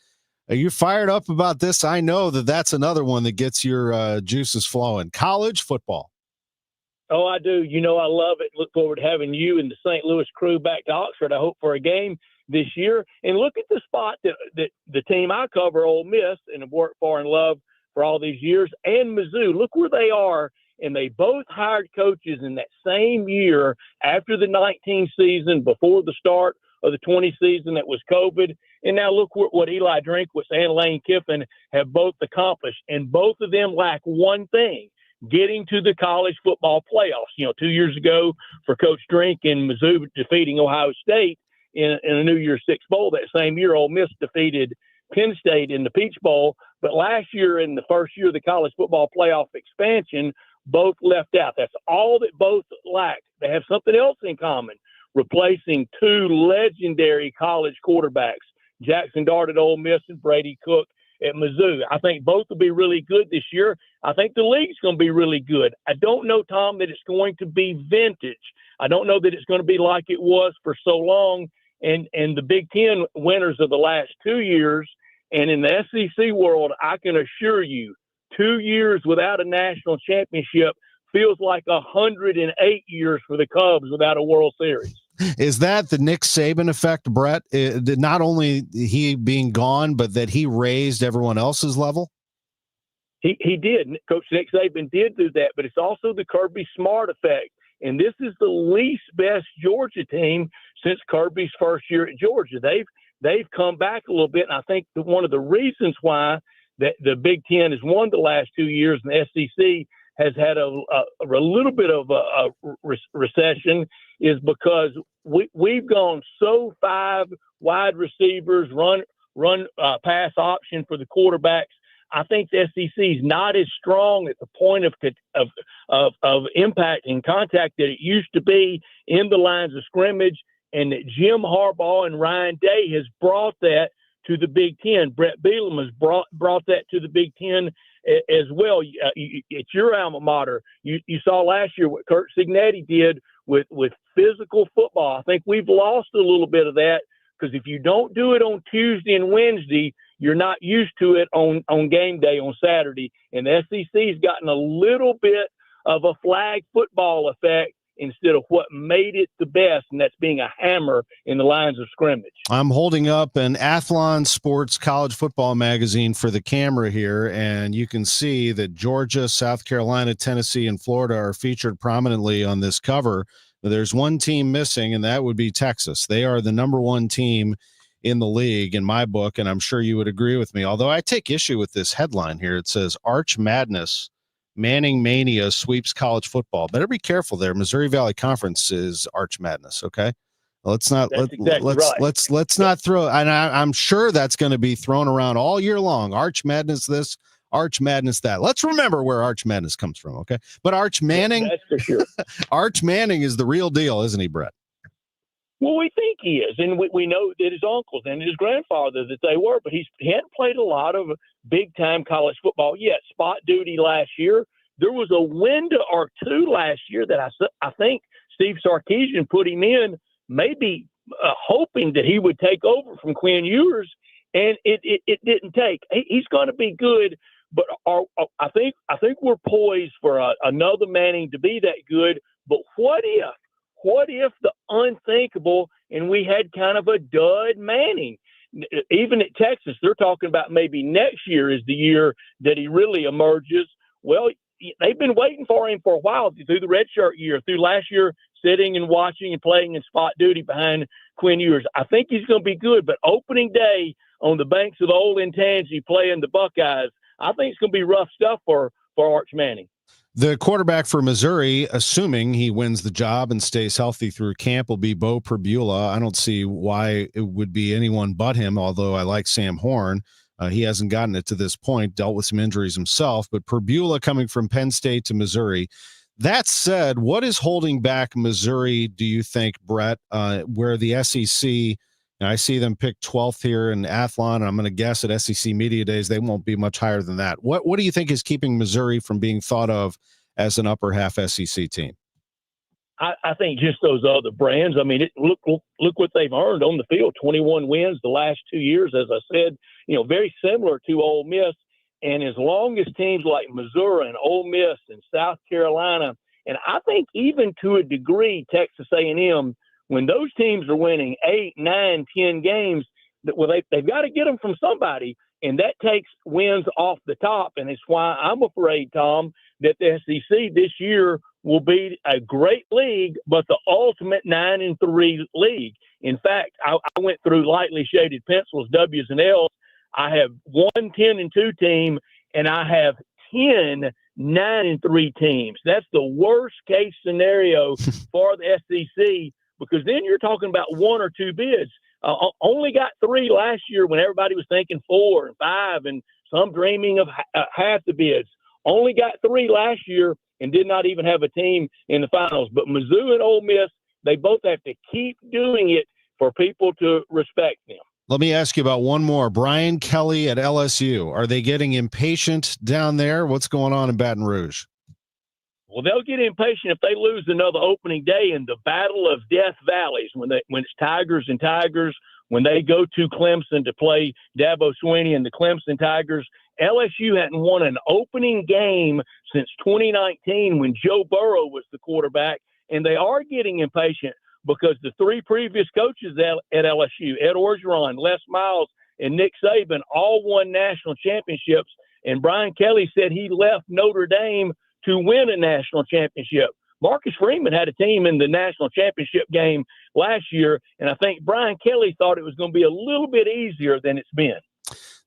Are you fired up about this? I know that's another one that gets your juices flowing. College football. Oh, I do. You know, I love it. Look forward to having you and the St. Louis crew back to Oxford. I hope for a game this year. And look at the spot that the team I cover, Ole Miss, and have worked for and loved for all these years, and Mizzou. Look where they are. And they both hired coaches in that same year after the 19 season, before the start of the 20 season that was COVID. And now look what Eli Drinkwitz and Lane Kiffin have both accomplished. And both of them lack one thing, getting to the college football playoffs. You know, 2 years ago for Coach Drink and Mizzou defeating Ohio State in a New Year's Six Bowl. That same year, Ole Miss defeated Penn State in the Peach Bowl. But last year, in the first year of the college football playoff expansion, both left out. That's all that both lack. They have something else in common, replacing two legendary college quarterbacks, Jackson Dart at Ole Miss and Brady Cook at Mizzou. I think both will be really good this year. I think the league's going to be really good. I don't know, Tom, that it's going to be vintage. I don't know that it's going to be like it was for so long. And the Big Ten winners of the last 2 years, and in the SEC world, I can assure you, 2 years without a national championship feels like 108 years for the Cubs without a World Series. Is that the Nick Saban effect, Brett? Not only he being gone, but that he raised everyone else's level? He did. Coach Nick Saban did do that, but it's also the Kirby Smart effect. And this is the least best Georgia team since Kirby's first year at Georgia. they've come back a little bit. And I think that one of the reasons why that the Big Ten has won the last 2 years and the SEC has had a little bit of a recession is because we've gone so 5 wide receivers, run pass option for the quarterbacks. I think the SEC is not as strong at the point of impact and contact that it used to be in the lines of scrimmage, and that Jim Harbaugh and Ryan Day has brought that to the Big Ten. Brett Bielema has brought that to the Big Ten as well. It's your alma mater. You saw last year what Kurt Cignetti did with physical football. I think we've lost a little bit of that because if you don't do it on Tuesday and Wednesday, you're not used to it on game day on Saturday. And the SEC's gotten a little bit of a flag football effect instead of what made it the best, and that's being a hammer in the lines of scrimmage. I'm holding up an Athlon Sports college football magazine for the camera here, and you can see that Georgia, South Carolina, Tennessee, and Florida are featured prominently on this cover. There's one team missing, and that would be Texas. They are the number 1 team in the league in my book, and I'm sure you would agree with me, although I take issue with this headline here. It says, Arch Madness, Manning Mania sweeps college football. Better be careful there. Missouri Valley Conference is Arch Madness. Okay, let's not let's not throw. And I'm sure that's going to be thrown around all year long. Arch Madness this, Arch Madness that. Let's remember where Arch Madness comes from. Okay, but Arch Manning, that's for sure. Arch Manning is the real deal, isn't he, Brett? Well, we think he is, and we know that his uncles and his grandfather that they were, but he hadn't played a lot of big-time college football yet. Spot duty last year. There was a window or two last year that I think Steve Sarkisian put him in, maybe hoping that he would take over from Quinn Ewers, and it didn't take. He's going to be good, but I think we're poised for another Manning to be that good. But what if the unthinkable and we had kind of a dud Manning? Even at Texas, they're talking about maybe next year is the year that he really emerges. Well, they've been waiting for him for a while through the redshirt year, through last year sitting and watching and playing in spot duty behind Quinn Ewers. I think he's going to be good, but opening day on the banks of the old Intangi playing the Buckeyes, I think it's going to be rough stuff for Arch Manning. The quarterback for Missouri, assuming he wins the job and stays healthy through camp, will be Bo Pribula. I don't see why it would be anyone but him, although I like Sam Horn. He hasn't gotten it to this point, dealt with some injuries himself, but Pribula coming from Penn State to Missouri. That said, what is holding back Missouri, do you think, Brett, where the SEC, and I see them pick 12th here in Athlon, and I'm going to guess at SEC Media Days they won't be much higher than that. What do you think is keeping Missouri from being thought of as an upper half SEC team? I think just those other brands. I mean, look what they've earned on the field. 21 wins the last 2 years, as I said, very similar to Ole Miss. And as long as teams like Missouri and Ole Miss and South Carolina, and I think even to a degree Texas A&M, when those teams are winning 8, 9, 10 games, they've got to get them from somebody, and that takes wins off the top. And it's why I'm afraid, Tom, that the SEC this year will be a great league, but the ultimate 9-3 league. In fact, I went through lightly shaded pencils, W's and L's. I have 1 10-2 team, and I have 10 9-3 teams. That's the worst case scenario for the SEC, because then you're talking about 1 or 2 bids. Only got 3 last year when everybody was thinking 4 and 5 and some dreaming of half the bids. Only got 3 last year and did not even have a team in the finals. But Mizzou and Ole Miss, they both have to keep doing it for people to respect them. Let me ask you about one more. Brian Kelly at LSU. Are they getting impatient down there? What's going on in Baton Rouge? Well, they'll get impatient if they lose another opening day in the Battle of Death Valleys when it's Tigers and Tigers, when they go to Clemson to play Dabo Swinney and the Clemson Tigers. LSU hadn't won an opening game since 2019 when Joe Burrow was the quarterback, and they are getting impatient because the 3 previous coaches at LSU, Ed Orgeron, Les Miles, and Nick Saban, all won national championships, and Brian Kelly said he left Notre Dame to win a national championship. Marcus Freeman had a team in the national championship game last year. And I think Brian Kelly thought it was going to be a little bit easier than it's been.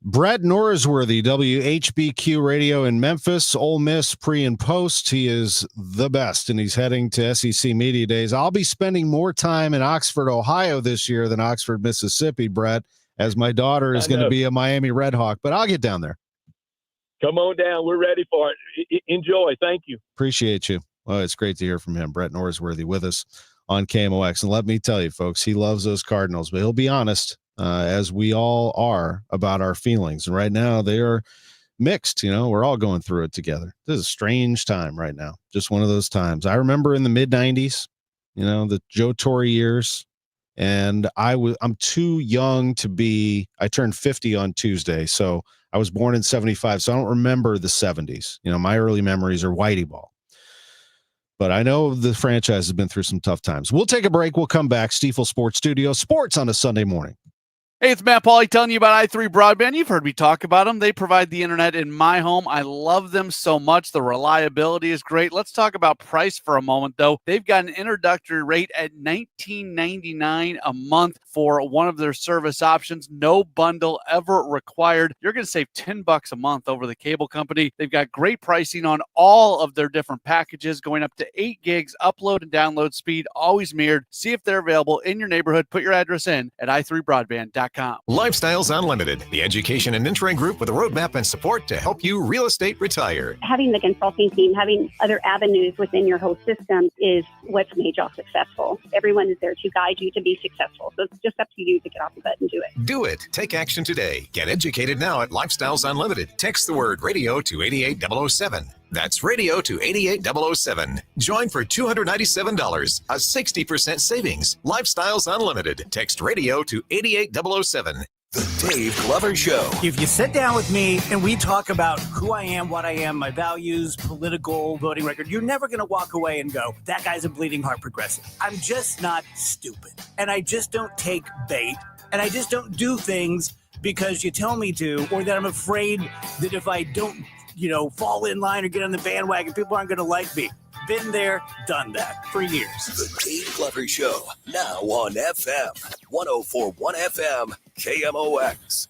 Brett Norsworthy, WHBQ Radio in Memphis, Ole Miss pre and post. He is the best, and he's heading to SEC Media Days. I'll be spending more time in Oxford, Ohio this year than Oxford, Mississippi, Brett, as my daughter is going to be a Miami Redhawk, but I'll get down there. Come on down. We're ready for it. Enjoy. Thank you. Appreciate you. Well, it's great to hear from him. Brett Norsworthy with us on KMOX. And let me tell you, folks, he loves those Cardinals, but he'll be honest, as we all are, about our feelings. And right now they are mixed. You know, we're all going through it together. This is a strange time right now. Just one of those times. I remember in the mid-90s, you know, the Joe Torre years, and I'm too young to be, I turned 50 on Tuesday, so I was born in 75, so I don't remember the 70s. You know, my early memories are Whitey Ball. But I know the franchise has been through some tough times. We'll take a break. We'll come back. Stiefel Sports Studio, sports on a Sunday morning. Hey, it's Matt Pauley telling you about i3 Broadband. You've heard me talk about them. They provide the internet in my home. I love them so much. The reliability is great. Let's talk about price for a moment, though. They've got an introductory rate at $19.99 a month for one of their service options. No bundle ever required. You're going to save $10 a month over the cable company. They've got great pricing on all of their different packages, going up to 8 gigs upload and download speed, always mirrored. See if they're available in your neighborhood. Put your address in at i3broadband.com. Lifestyles Unlimited, the education and mentoring group with a roadmap and support to help you real estate retire. Having the consulting team, having other avenues within your whole system is what's made y'all successful. Everyone is there to guide you to be successful. So it's just up to you to get off the butt and do it. Do it. Take action today. Get educated now at Lifestyles Unlimited. Text the word radio to 88007. That's radio to 88007. Join for $297, a 60% savings. Lifestyles Unlimited. Text radio to 88007. The Dave Glover Show. If you sit down with me and we talk about who I am, what I am, my values, political, voting record, you're never going to walk away and go, that guy's a bleeding heart progressive. I'm just not stupid. And I just don't take bait. And I just don't do things because you tell me to, or that I'm afraid that if I don't, fall in line or get on the bandwagon, people aren't going to like me. Been there, done that for years. The Dave Glover Show, now on FM, 104.1 FM, KMOX.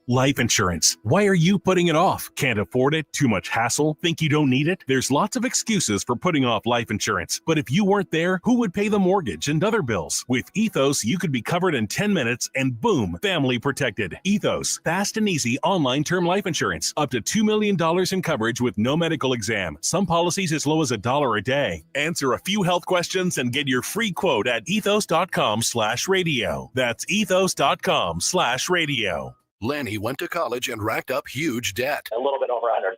Life insurance. Why are you putting it off? Can't afford it? Too much hassle? Think you don't need it? There's lots of excuses for putting off life insurance. But if you weren't there, who would pay the mortgage and other bills? With Ethos, you could be covered in 10 minutes and boom, family protected. Ethos, fast and easy online term life insurance. Up to $2 million in coverage with no medical exam. Some policies as low as $1 a day. Answer a few health questions and get your free quote at ethos.com/radio. That's ethos.com/radio. Lanny went to college and racked up huge debt. A little bit over $100,000.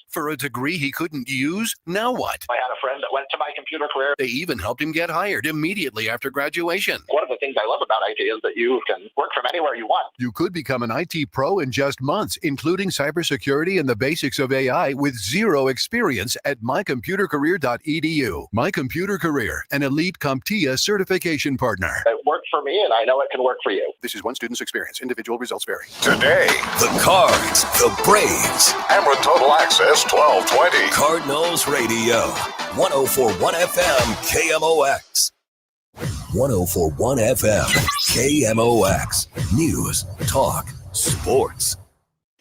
For a degree he couldn't use? Now what? I had a friend that went to My Computer Career. They even helped him get hired immediately after graduation. One of the things I love about IT is that you can work from anywhere you want. You could become an IT pro in just months, including cybersecurity and the basics of AI with zero experience at mycomputercareer.edu. My Computer Career, an elite CompTIA certification partner. It worked for me, and I know it can work for you. This is one student's experience. Individual results vary. Today, the Cards, the Braves, Hammer Total Access 1220. Cardinals Radio, 104.1 FM, KMOX. 104.1 FM, KMOX. News, talk, sports.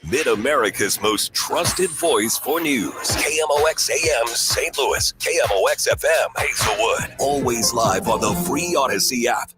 Mid-America's most trusted voice for news. KMOX AM St. Louis, KMOX FM Hazelwood. Always live on the free Audacy app.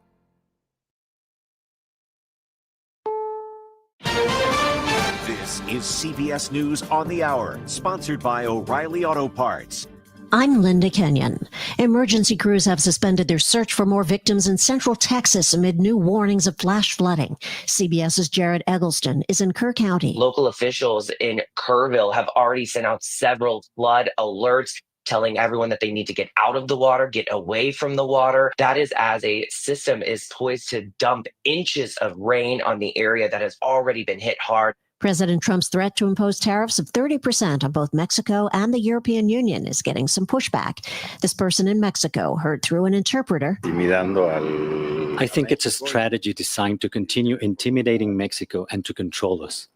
This is CBS News on the Hour, sponsored by O'Reilly Auto Parts. I'm Linda Kenyon. Emergency crews have suspended their search for more victims in central Texas amid new warnings of flash flooding. CBS's Jared Eggleston is in Kerr County. Local officials in Kerrville have already sent out several flood alerts, telling everyone that they need to get out of the water, get away from the water. That is as a system is poised to dump inches of rain on the area that has already been hit hard. President Trump's threat to impose tariffs of 30% on both Mexico and the European Union is getting some pushback. This person in Mexico heard through an interpreter. I think it's a strategy designed to continue intimidating Mexico and to control us.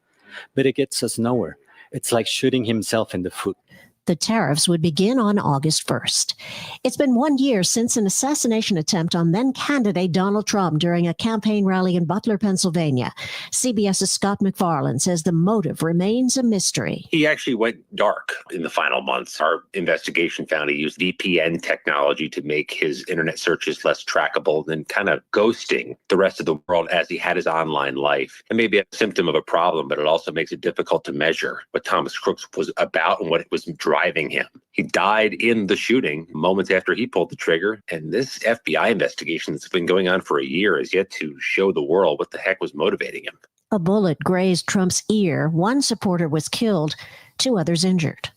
But it gets us nowhere. It's like shooting himself in the foot. The tariffs would begin on August 1st. It's been 1 year since an assassination attempt on then candidate Donald Trump during a campaign rally in Butler, Pennsylvania. CBS's Scott McFarland says the motive remains a mystery. He actually went dark in the final months. Our investigation found he used VPN technology to make his internet searches less trackable, then kind of ghosting the rest of the world as he had his online life. It may be a symptom of a problem, but it also makes it difficult to measure what Thomas Crooks was about and what was driving him. He died in the shooting moments after he pulled the trigger, and this FBI investigation that's been going on for a year is yet to show the world what the heck was motivating him. A bullet grazed Trump's ear. One supporter was killed, 2 others injured.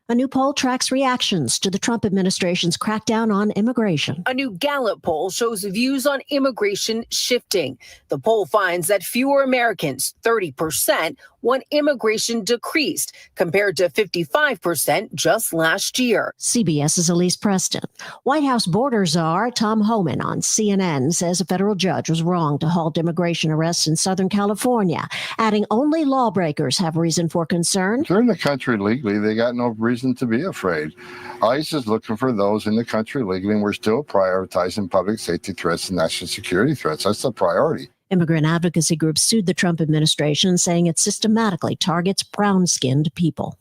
A new poll tracks reactions to the Trump administration's crackdown on immigration. A new Gallup poll shows views on immigration shifting. The poll finds that fewer Americans, 30%, want immigration decreased compared to 55% just last year. CBS's Elise Preston. White House border czar Tom Homan on CNN says a federal judge was wrong to halt immigration arrests in Southern California, adding only lawbreakers have reason for concern. If they're in the country legally, they got no reason to be afraid. ICE is looking for those in the country legally, and we're still prioritizing public safety threats and national security threats. That's the priority. Immigrant advocacy groups sued the Trump administration, saying it systematically targets brown-skinned people.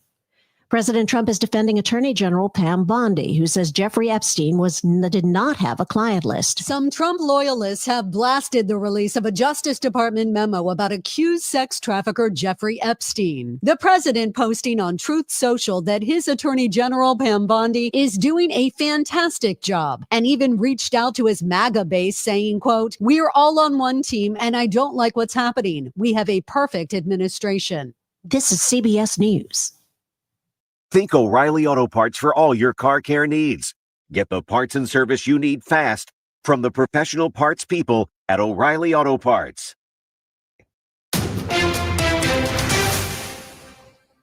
President Trump is defending Attorney General Pam Bondi, who says Jeffrey Epstein did not have a client list. Some Trump loyalists have blasted the release of a Justice Department memo about accused sex trafficker Jeffrey Epstein. The president posting on Truth Social that his Attorney General Pam Bondi is doing a fantastic job, and even reached out to his MAGA base saying, quote, "We're all on one team and I don't like what's happening. We have a perfect administration." This is CBS News. Think O'Reilly Auto Parts for all your car care needs. Get the parts and service you need fast from the professional parts people at O'Reilly Auto Parts.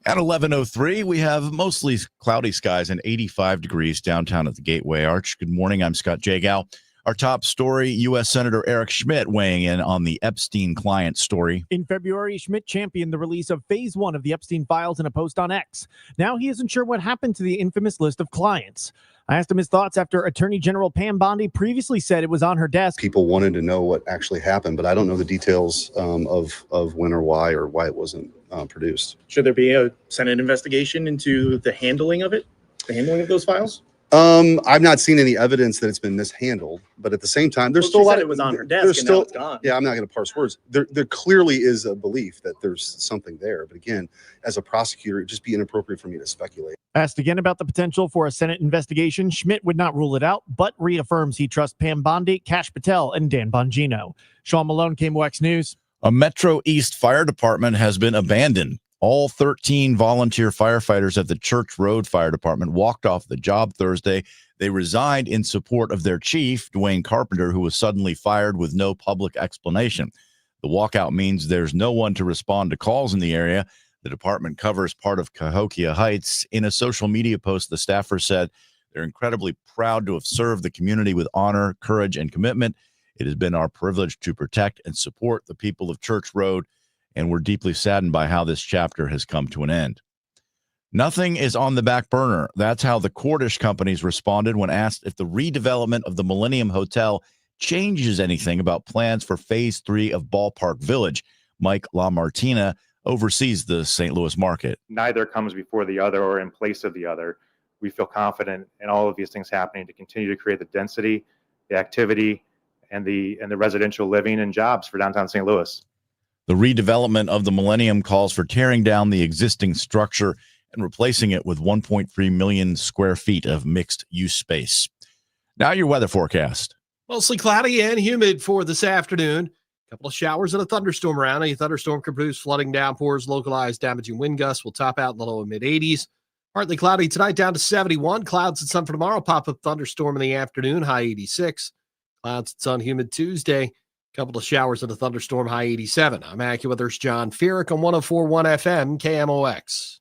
At 11:03, we have mostly cloudy skies and 85 degrees downtown at the Gateway Arch. Good morning. I'm Scott Jagow. Our top story, U.S. Senator Eric Schmitt weighing in on the Epstein client story. In February, Schmitt championed the release of Phase 1 of the Epstein files in a post on X. Now he isn't sure what happened to the infamous list of clients. I asked him his thoughts after Attorney General Pam Bondi previously said it was on her desk. People wanted to know what actually happened, but I don't know the details of when or why it wasn't produced. Should there be a Senate investigation into the handling of it, the handling of those files? I've not seen any evidence that it's been mishandled, but at the same time, there's still a lot of it was on her desk and now it's gone. Yeah, I'm not going to parse words. There clearly is a belief that there's something there, but again, as a prosecutor, it'd just be inappropriate for me to speculate. Asked again about the potential for a Senate investigation, Schmitt would not rule it out, but reaffirms he trusts Pam Bondi, Kash Patel, and Dan Bongino. Sean Malone, KMOX News. A Metro East fire department has been abandoned. All 13 volunteer firefighters at the Church Road Fire Department walked off the job Thursday. They resigned in support of their chief, Dwayne Carpenter, who was suddenly fired with no public explanation. The walkout means there's no one to respond to calls in the area. The department covers part of Cahokia Heights. In a social media post, the staffer said they're incredibly proud to have served the community with honor, courage, and commitment. It has been our privilege to protect and support the people of Church Road, and we're deeply saddened by how this chapter has come to an end. Nothing is on the back burner. That's how the Cordish companies responded when asked if the redevelopment of the Millennium Hotel changes anything about plans for Phase 3 of Ballpark Village. Mike LaMartina oversees the St. Louis market. Neither comes before the other or in place of the other. We feel confident in all of these things happening to continue to create the density, the activity, and the residential living and jobs for downtown St. Louis. The redevelopment of the Millennium calls for tearing down the existing structure and replacing it with 1.3 million square feet of mixed-use space. Now your weather forecast. Mostly cloudy and humid for this afternoon. A couple of showers and a thunderstorm around. A thunderstorm could produce flooding downpours, localized damaging wind gusts will top out in the low and mid-80s. Partly cloudy tonight, down to 71. Clouds and sun for tomorrow. Pop-up thunderstorm in the afternoon, high 86. Clouds and sun, humid Tuesday. Couple of showers and a thunderstorm, high 87. I'm AccuWeather's John Feerick on 104.1 FM, KMOX.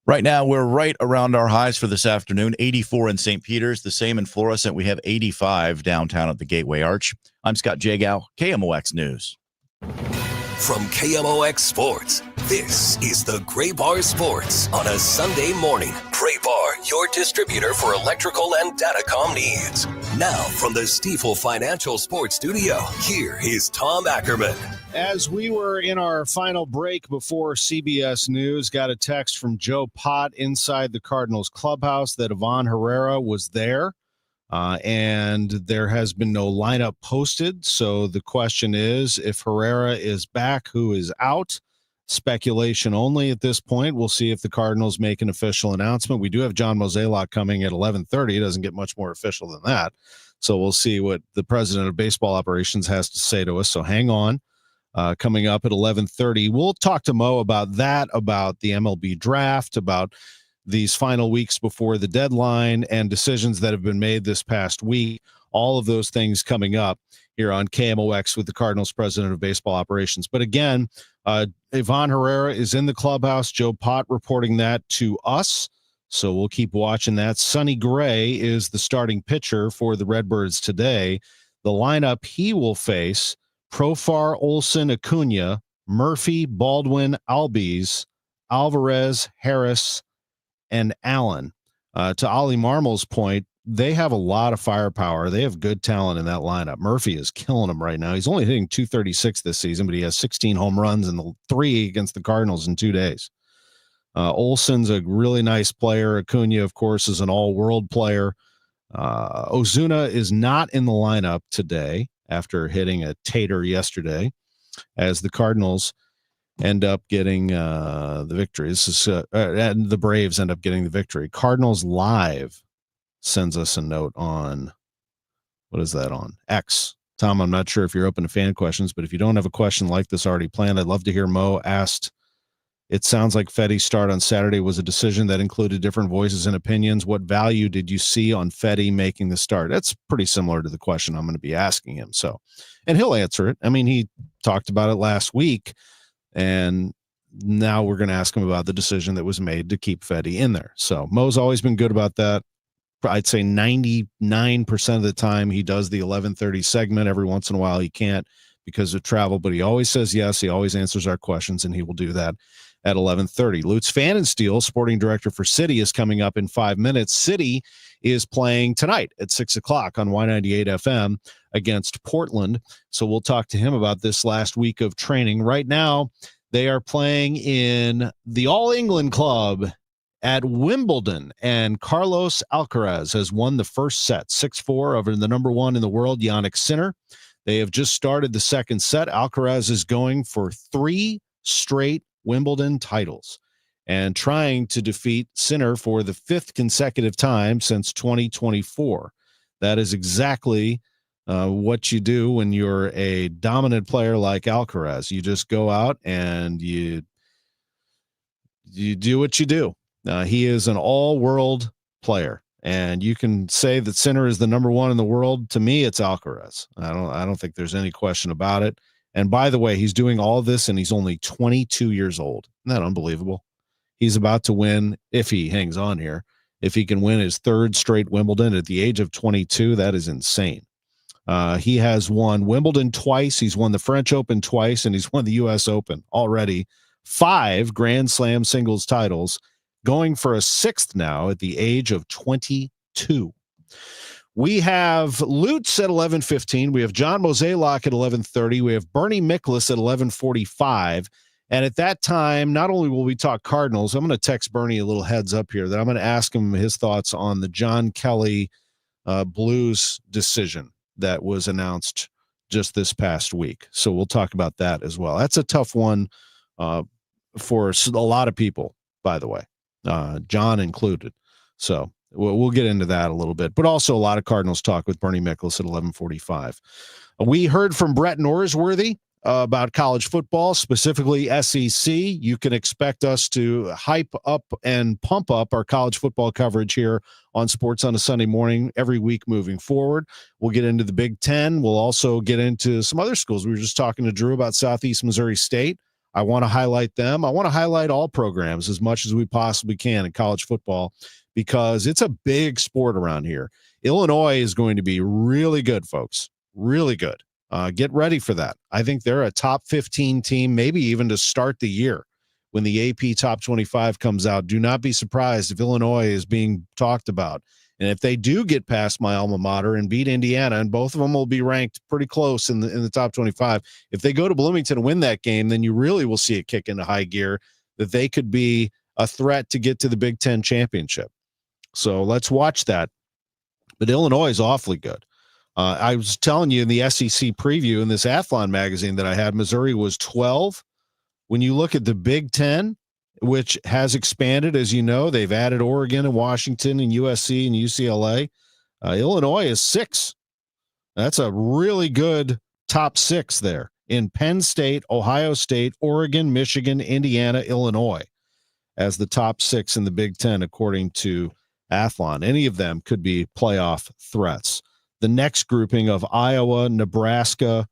Right now, we're right around our highs for this afternoon. 84 in St. Peter's, the same in Florissant. We have 85 downtown at the Gateway Arch. I'm Scott Jagow, KMOX News. From KMOX Sports, this is the Gray Bar Sports on a Sunday morning. Gray Bar, your distributor for electrical and datacom needs. Now from the Stifel Financial Sports Studio, here is Tom Ackerman. As we were in our final break before CBS News, got a text from Joe Pott inside the Cardinals clubhouse that Ivan Herrera was there. And there has been no lineup posted. So the question is, if Herrera is back, who is out? Speculation only at this point. We'll see if the Cardinals make an official announcement. We do have John Mozeliak coming at 11:30. It doesn't get much more official than that. So we'll see what the president of baseball operations has to say to us. So hang on. Coming up at 11:30. We'll talk to Mo about that, about the MLB draft, about these final weeks before the deadline and decisions that have been made this past week. All of those things coming up here on KMOX with the Cardinals president of baseball operations. But again, Ivan Herrera is in the clubhouse. Joe Pott reporting that to us. So we'll keep watching that. Sonny Gray is the starting pitcher for the Redbirds today. The lineup he will face: Profar, Olsen, Acuna, Murphy, Baldwin, Albies, Alvarez, Harris, and Allen. To Ollie Marmol's point, they have a lot of firepower. They have good talent in that lineup. Murphy is killing them right now. He's only hitting .236 this season, but he has 16 home runs and 3 against the Cardinals in 2 days. Olsen's a really nice player. Acuna, of course, is an all-world player. Ozuna is not in the lineup today after hitting a tater yesterday, as the Cardinals end up getting the victory. This is and the Braves end up getting the victory. Cardinals Live sends us a note on, what is that on? X. Tom, I'm not sure if you're open to fan questions, but if you don't have a question like this already planned, I'd love to hear. Mo asked, it sounds like Feddy's start on Saturday was a decision that included different voices and opinions. What value did you see on Feddy making the start? That's pretty similar to the question I'm going to be asking him. So, and he'll answer it. I mean, he talked about it last week, and now we're going to ask him about the decision that was made to keep Feddy in there. So Mo's always been good about that. I'd say 99% of the time he does the 11:30 segment. Every once in a while he can't because of travel, but he always says yes. He always answers our questions, and he will do that at 11:30. Lutz Pfannenstiel, sporting director for City, is coming up in 5 minutes. City is playing tonight at 6 o'clock on Y98 FM against Portland. So we'll talk to him about this last week of training. Right now, they are playing in the All England Club at Wimbledon, and Carlos Alcaraz has won the first set, 6-4 over the number one in the world, Jannik Sinner. They have just started the second set. Alcaraz is going for 3 straight Wimbledon titles and trying to defeat Sinner for the 5th consecutive time since 2024. That is exactly what you do when you're a dominant player like Alcaraz. You just go out and you do what you do. He is an all-world player, and you can say that Sinner is the number one in the world. To me, it's Alcaraz. I don't think there's any question about it. And by the way, he's doing all this, and he's only 22 years old. Isn't that unbelievable? He's about to win, if he hangs on here, if he can win his 3rd straight Wimbledon at the age of 22. That is insane. He has won Wimbledon twice. He's won the French Open twice, and he's won the U.S. Open already. 5 Grand Slam singles titles, going for a 6th now at the age of 22. We have Lutz at 11:15. We have John Mozeliak at 11:30. We have Bernie Miklasz at 11:45. And at that time, not only will we talk Cardinals, I'm going to text Bernie a little heads up here that I'm going to ask him his thoughts on the John Kelly Blues decision that was announced just this past week. So we'll talk about that as well. That's a tough one for a lot of people, by the way. John included. So we'll get into that a little bit, but also a lot of Cardinals talk with Bernie Miklasz at 11:45. We heard from Brett Norsworthy about college football, specifically SEC. You can expect us to hype up and pump up our college football coverage here on Sports on a Sunday morning every week moving forward. We'll get into the Big Ten. We'll also get into some other schools. We were just talking to Drew about Southeast Missouri State. I want to highlight them. I want to highlight all programs as much as we possibly can in college football because it's a big sport around here. Illinois is going to be really good, folks, really good. Get ready for that. I think they're a top 15 team, maybe even to start the year when the AP Top 25 comes out. Do not be surprised if Illinois is being talked about. And if they do get past my alma mater and beat Indiana, and both of them will be ranked pretty close in the top 25, if they go to Bloomington and win that game, then you really will see it kick into high gear that they could be a threat to get to the Big Ten championship. So let's watch that. But Illinois is awfully good. I was telling you in the SEC preview in this Athlon magazine that I had, Missouri was 12. When you look at the Big Ten, which has expanded, as you know, they've added Oregon and Washington and USC and UCLA. Illinois is 6. That's a really good top 6 there in Penn State, Ohio State, Oregon, Michigan, Indiana, Illinois as the top 6 in the Big Ten, according to Athlon. Any of them could be playoff threats. The next grouping of Iowa, Nebraska,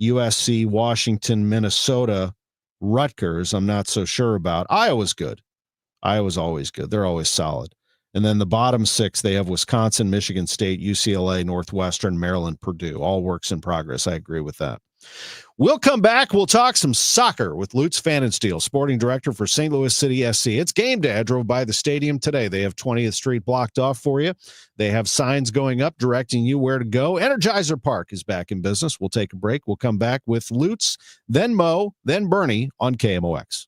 USC, Washington, Minnesota, Rutgers, I'm not so sure about. Iowa's good. Iowa's always good. They're always solid. And then the bottom 6, they have Wisconsin, Michigan State, UCLA, Northwestern, Maryland, Purdue. All works in progress. I agree with that. We'll come back. We'll talk some soccer with Lutz Pfannenstiel, sporting director for St. Louis City SC. It's game day. I drove by the stadium today. They have 20th Street blocked off for you. They have signs going up directing you where to go. Energizer Park is back in business. We'll take a break. We'll come back with Lutz, then Mo, then Bernie on KMOX.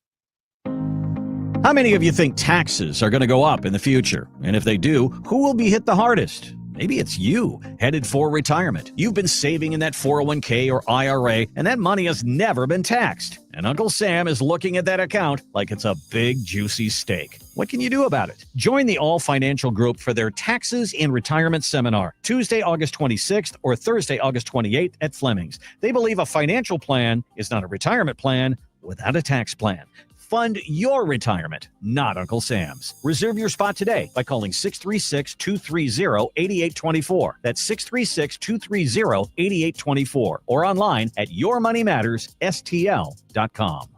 How many of you think taxes are going to go up in the future? And if they do, who will be hit the hardest? Maybe it's you, headed for retirement. You've been saving in that 401k or IRA, and that money has never been taxed. And Uncle Sam is looking at that account like it's a big, juicy steak. What can you do about it? Join the All Financial Group for their Taxes in Retirement Seminar, Tuesday, August 26th or Thursday, August 28th at Fleming's. They believe a financial plan is not a retirement plan without a tax plan. Fund your retirement, not Uncle Sam's. Reserve your spot today by calling 636-230-8824. That's 636-230-8824 or online at yourmoneymattersstl.com.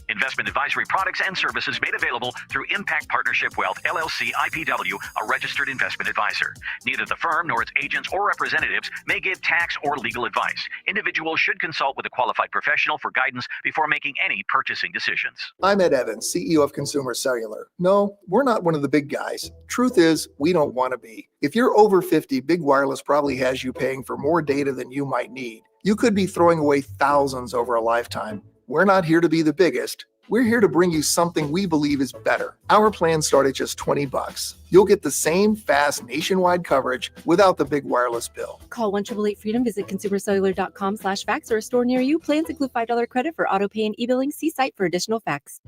Investment advisory products and services made available through Impact Partnership Wealth, LLC, IPW, a registered investment advisor. Neither the firm nor its agents or representatives may give tax or legal advice. Individuals should consult with a qualified professional for guidance before making any purchasing decisions. I'm Ed Evans, CEO of Consumer Cellular. No, we're not one of the big guys. Truth is, we don't want to be. If you're over 50, Big Wireless probably has you paying for more data than you might need. You could be throwing away thousands over a lifetime. We're not here to be the biggest. We're here to bring you something we believe is better. Our plans start at just $20. You'll get the same fast nationwide coverage without the big wireless bill. Call 1-888-FREEDOM, visit consumercellular.com/facts or a store near you. Plans include $5 credit for auto pay and e-billing. See site for additional facts.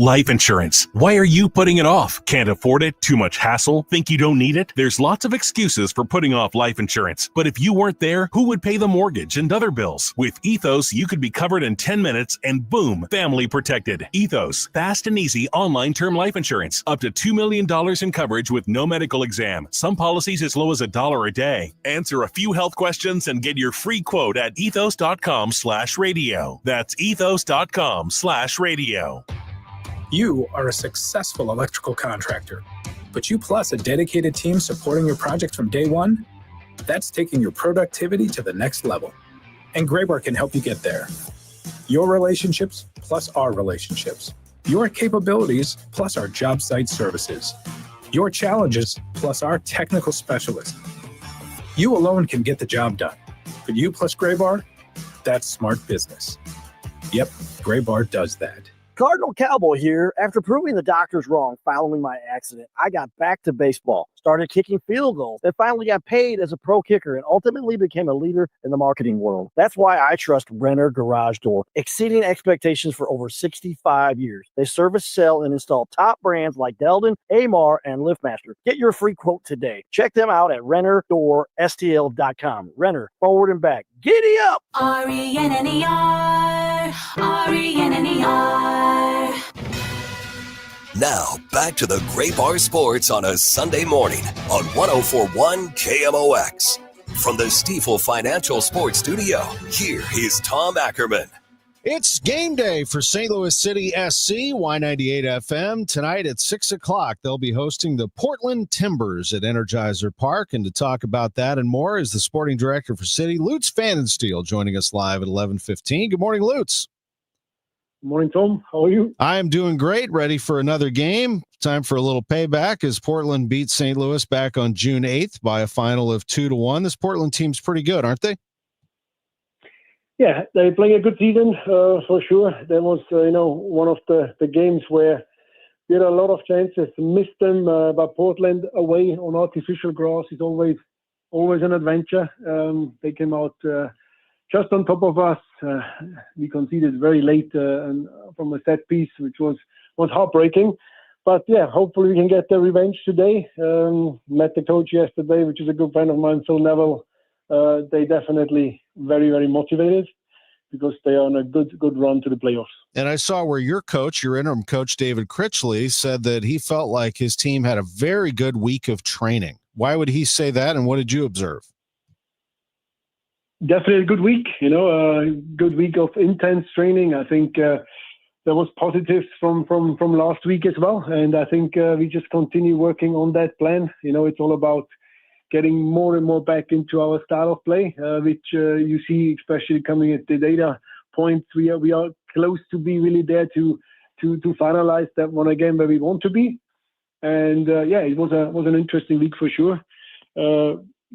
Life insurance. Why are you putting it off? Can't afford it? Too much hassle? Think you don't need it? There's lots of excuses for putting off life insurance. But if you weren't there, who would pay the mortgage and other bills? With Ethos, you could be covered in 10 minutes and boom, family protected. Ethos, fast and easy online term life insurance. Up to $2 million in coverage with no medical exam. Some policies as low as $1 a day. Answer a few health questions and get your free quote at ethos.com/radio. That's ethos.com/radio. You are a successful electrical contractor, but you plus a dedicated team supporting your project from day one? That's taking your productivity to the next level. And Graybar can help you get there. Your relationships plus our relationships. Your capabilities plus our job site services. Your challenges plus our technical specialists. You alone can get the job done, but you plus Graybar, that's smart business. Yep, Graybar does that. Cardinal Cowboy here. After proving the doctors wrong following my accident, I got back to baseball, started kicking field goals, and finally got paid as a pro kicker and ultimately became a leader in the marketing world. That's why I trust Renner Garage Door, exceeding expectations for over 65 years. They service, sell, and install top brands like Delden, Amar, and LiftMaster. Get your free quote today. Check them out at RennerDoorSTL.com. Renner, forward and back. Giddy up! RENNER, RENNER. Now, back to the Gray Bar Sports on a Sunday morning on 104.1 KMOX. From the Stifel Financial Sports Studio, here is Tom Ackerman. It's game day for St. Louis City SC, Y98 FM. Tonight at 6 o'clock, they'll be hosting the Portland Timbers at Energizer Park. And to talk about that and more is the sporting director for City, Lutz Pfannenstiel, joining us live at 11:15. Good morning, Lutz. Good morning, Tom. How are you? I am doing great, ready for another game. Time for a little payback as Portland beat St. Louis back on June 8th by a final of 2-1. This Portland team's pretty good, aren't they? Yeah, they're playing a good season for sure. That was, one of the games where we had a lot of chances, missed them. But Portland away on artificial grass is always an adventure. They came out just on top of us. We conceded very late and from a set piece, which was heartbreaking. But yeah, hopefully we can get the revenge today. Met the coach yesterday, which is a good friend of mine, Phil Neville. They definitely very, very motivated because they are on a good run to the playoffs. And I saw where your interim coach, David Critchley, said that he felt like his team had a very good week of training. Why would he say that, and what did you observe? Definitely a good week, a good week of intense training. I think there was positives from last week as well. And I think we just continue working on that plan. It's all about getting more and more back into our style of play, which you see, especially coming at the data points. We are close to be really there to finalize that one again where we want to be. And it was an interesting week for sure.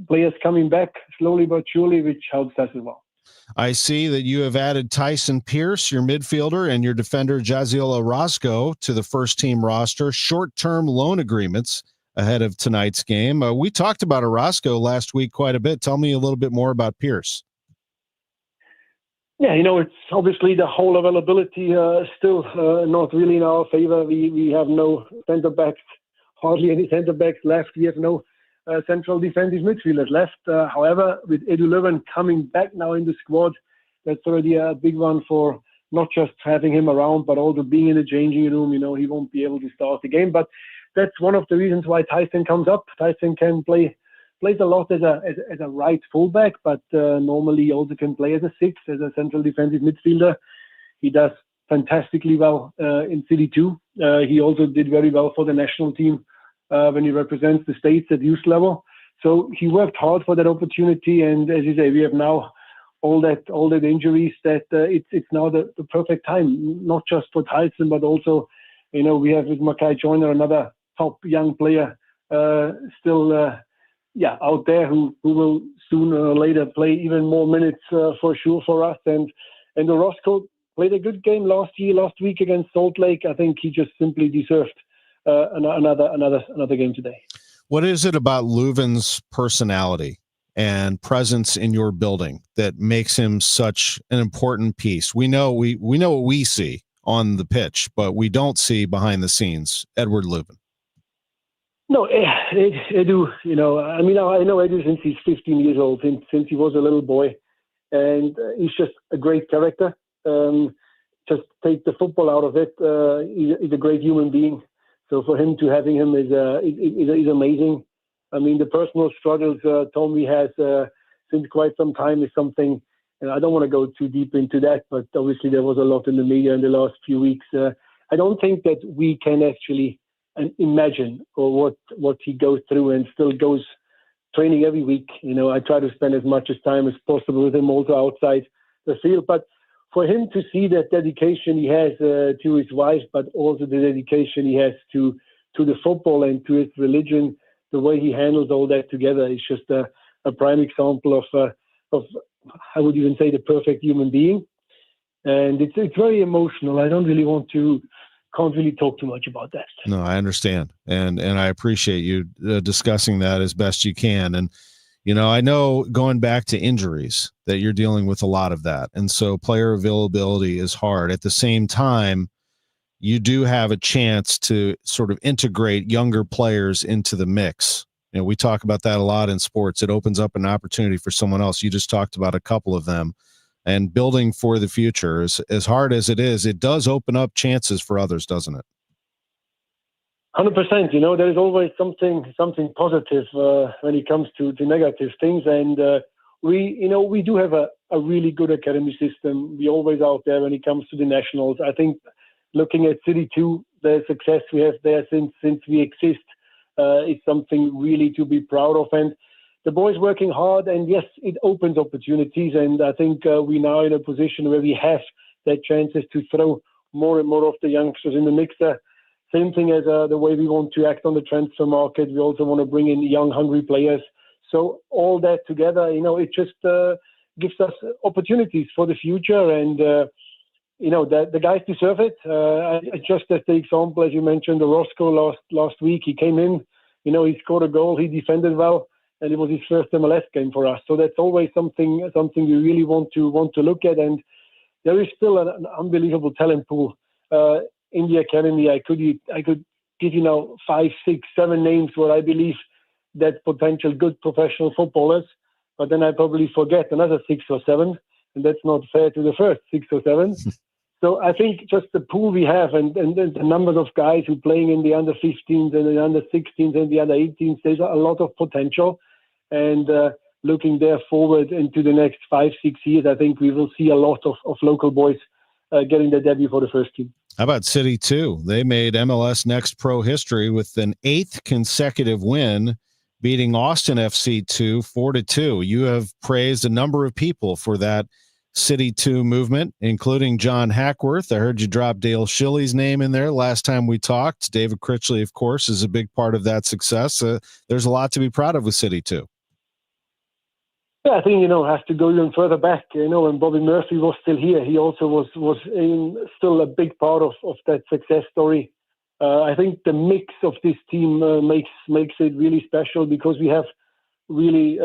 Players coming back slowly but surely, which helps us as well. I see that you have added Tyson Pierce, your midfielder, and your defender Jaziel Orozco to the first team roster. Short-term loan agreements ahead of tonight's game. We talked about Orozco last week quite a bit. Tell me a little bit more about Pierce. Yeah, it's obviously the whole availability still not really in our favor. We have no center backs, hardly any center backs left. We have no central defensive midfielders left. However, with Edu Löwen coming back now in the squad, that's already a big one for not just having him around, but also being in the changing room. He won't be able to start the game, but that's one of the reasons why Tyson comes up. Tyson can plays a lot as a right fullback, but normally he also can play as a 6, as a central defensive midfielder. He does fantastically well in City 2. He also did very well for the national team when he represents the States at youth level. So he worked hard for that opportunity. And as you say, we have now all that injuries that it's now the perfect time, not just for Tyson, but also, we have with Mackay Joyner, another top young player still out there who will sooner or later play even more minutes for sure for us. And Orozco played a good game last week against Salt Lake. I think he just simply deserved another game today. What is it about Löwen's personality and presence in your building that makes him such an important piece? We know what we see on the pitch, but we don't see behind the scenes Edward Löwen. No, Edu, I know Edu since he's 15 years old, since he was a little boy, and he's just a great character. Just take the football out of it. He's a great human being. So for him to having him is amazing. I mean, the personal struggles Tommy has since quite some time is something, and I don't want to go too deep into that, but obviously there was a lot in the media in the last few weeks. I don't think that we can actually imagine or what he goes through, and still goes training every week. I try to spend as much time as possible with him also outside the field, but for him to see that dedication he has to his wife, but also the dedication he has to the football and to his religion, the way he handles all that together is just a prime example of I would even say the perfect human being. And it's very emotional. I don't really can't really talk too much about that. No, I understand. And I appreciate you discussing that as best you can. And, I know going back to injuries that you're dealing with a lot of that. And so player availability is hard. At the same time, you do have a chance to sort of integrate younger players into the mix. We talk about that a lot in sports. It opens up an opportunity for someone else. You just talked about a couple of them. And building for the future, as hard as it is, it does open up chances for others, doesn't it? 100%. There is always something positive when it comes to negative things. And we do have a really good academy system. We're always out there when it comes to the nationals. I think looking at City 2, the success we have there since we exist is something really to be proud of. And the boys working hard, and yes, it opens opportunities. And I think we're now in a position where we have that chances to throw more and more of the youngsters in the mixer. Same thing as the way we want to act on the transfer market. We also want to bring in young, hungry players. So all that together, it just gives us opportunities for the future. And, the guys deserve it. Just as the example, as you mentioned, the Roscoe last week, he came in, he scored a goal, he defended well, and it was his first MLS game for us. So that's always something we really want to look at. And there is still an unbelievable talent pool in the academy. I could give you now 5, 6, 7 names where I believe that potential good professional footballers, but then I probably forget another 6 or 7, and that's not fair to the first 6 or 7. So I think just the pool we have and the numbers of guys who are playing in the under 15s and the under 16s and the under 18s, there's a lot of potential. And looking there forward into the next 5, 6 years, I think we will see a lot of local boys getting their debut for the first team. How about City 2? They made MLS Next Pro history with an 8th consecutive win, beating Austin FC 2 4-2. You have praised a number of people for that City 2 movement, including John Hackworth. I heard you drop Dale Schilly's name in there last time we talked. David Critchley, of course, is a big part of that success. There's a lot to be proud of with City 2. Yeah, I think, has to go even further back. When Bobby Murphy was still here, he also was still a big part of that success story. I think the mix of this team makes it really special because we have really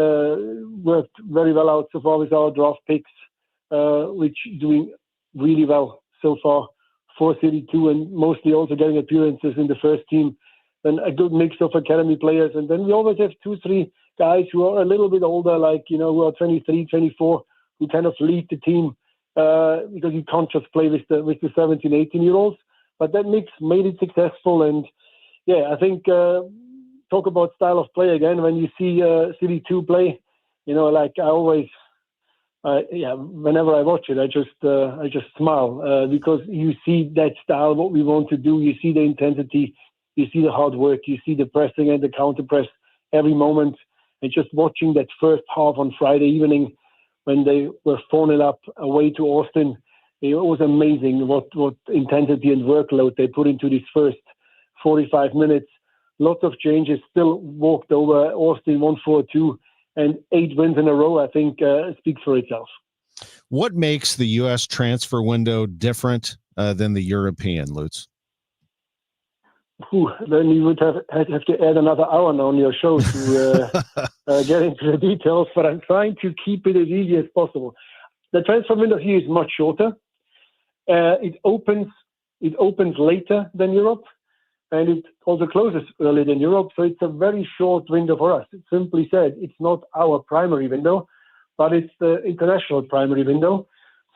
worked very well out so far with our draft picks, which doing really well so far for City 2 and mostly also getting appearances in the first team. And a good mix of academy players. And then we always have 2, 3 guys who are a little bit older, who are 23, 24, who kind of lead the team because you can't just play with the 17, 18-year-olds. But that mix made it successful. And, yeah, I think talk about style of play again. When you see City 2 play, I always, whenever I watch it, I just smile because you see that style, what we want to do. You see the intensity. You see the hard work. You see the pressing and the counter press every moment. And just watching that first half on Friday evening when they were 4-0 up away to Austin, it was amazing what intensity and workload they put into this first 45 minutes. Lots of changes, still walked over Austin 1-4-2, and 8 wins in a row, I think, speaks for itself. What makes the U.S. transfer window different than the European, Lutz? Then you would have to add another hour now on your show to get into the details, but I'm trying to keep it as easy as possible. The transfer window here is much shorter. It opens later than Europe, and it also closes earlier than Europe, so it's a very short window for us. It's simply said, it's not our primary window, but it's the international primary window,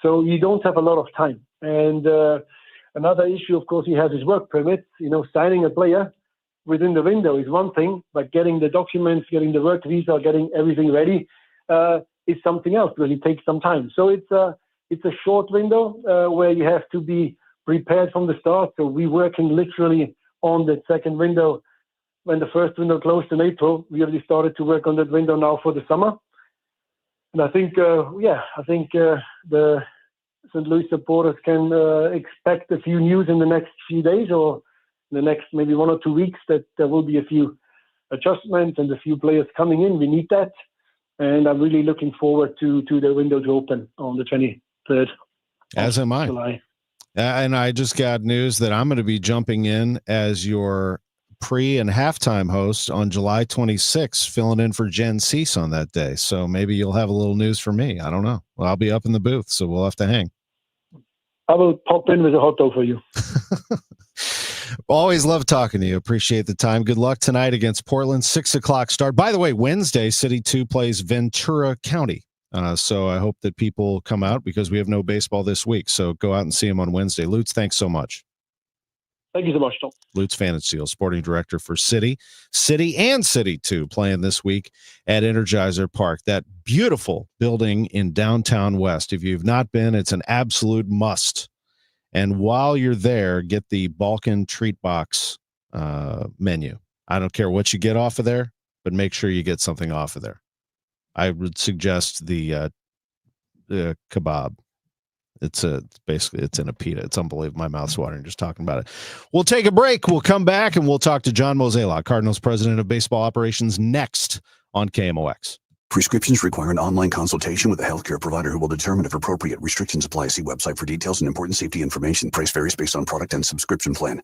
so you don't have a lot of time. And another issue, of course, he has his work permits. Signing a player within the window is one thing, but getting the documents, getting the work visa, getting everything ready is something else because it takes some time. So it's a short window where you have to be prepared from the start. So we're working literally on that second window. When the first window closed in April, we already started to work on that window now for the summer. And I think, the St. Louis supporters can expect a few news in the next few days or in the next maybe 1 or 2 weeks that there will be a few adjustments and a few players coming in. We need that. And I'm really looking forward to the window to open on the 23rd. As am I. July. And I just got news that I'm going to be jumping in as your pre and halftime host on July 26th, filling in for Jen Cease on that day. So maybe you'll have a little news for me. I don't know. Well, I'll be up in the booth, so we'll have to hang. I will pop in with a hot dog for you. Always love talking to you. Appreciate the time. Good luck tonight against Portland. 6:00 start. By the way, Wednesday, City 2 plays Ventura County. So I hope that people come out because we have no baseball this week. So go out and see them on Wednesday. Lutz, thanks so much. Thank you so much, Tom. Lutz Pfannenstiel, sporting director for City and City 2, playing this week at Energizer Park, that beautiful building in downtown West. If you've not been, it's an absolute must. And while you're there, get the Balkan Treat Box menu. I don't care what you get off of there, but make sure you get something off of there. I would suggest the kebab. It's in a pita. It's unbelievable. My mouth's watering just talking about it. We'll take a break. We'll come back and we'll talk to John Mozeliak, Cardinals president of baseball operations, next on KMOX. Prescriptions require an online consultation with a healthcare provider who will determine if appropriate. Restrictions apply. See website for details and important safety information. Price varies based on product and subscription plan.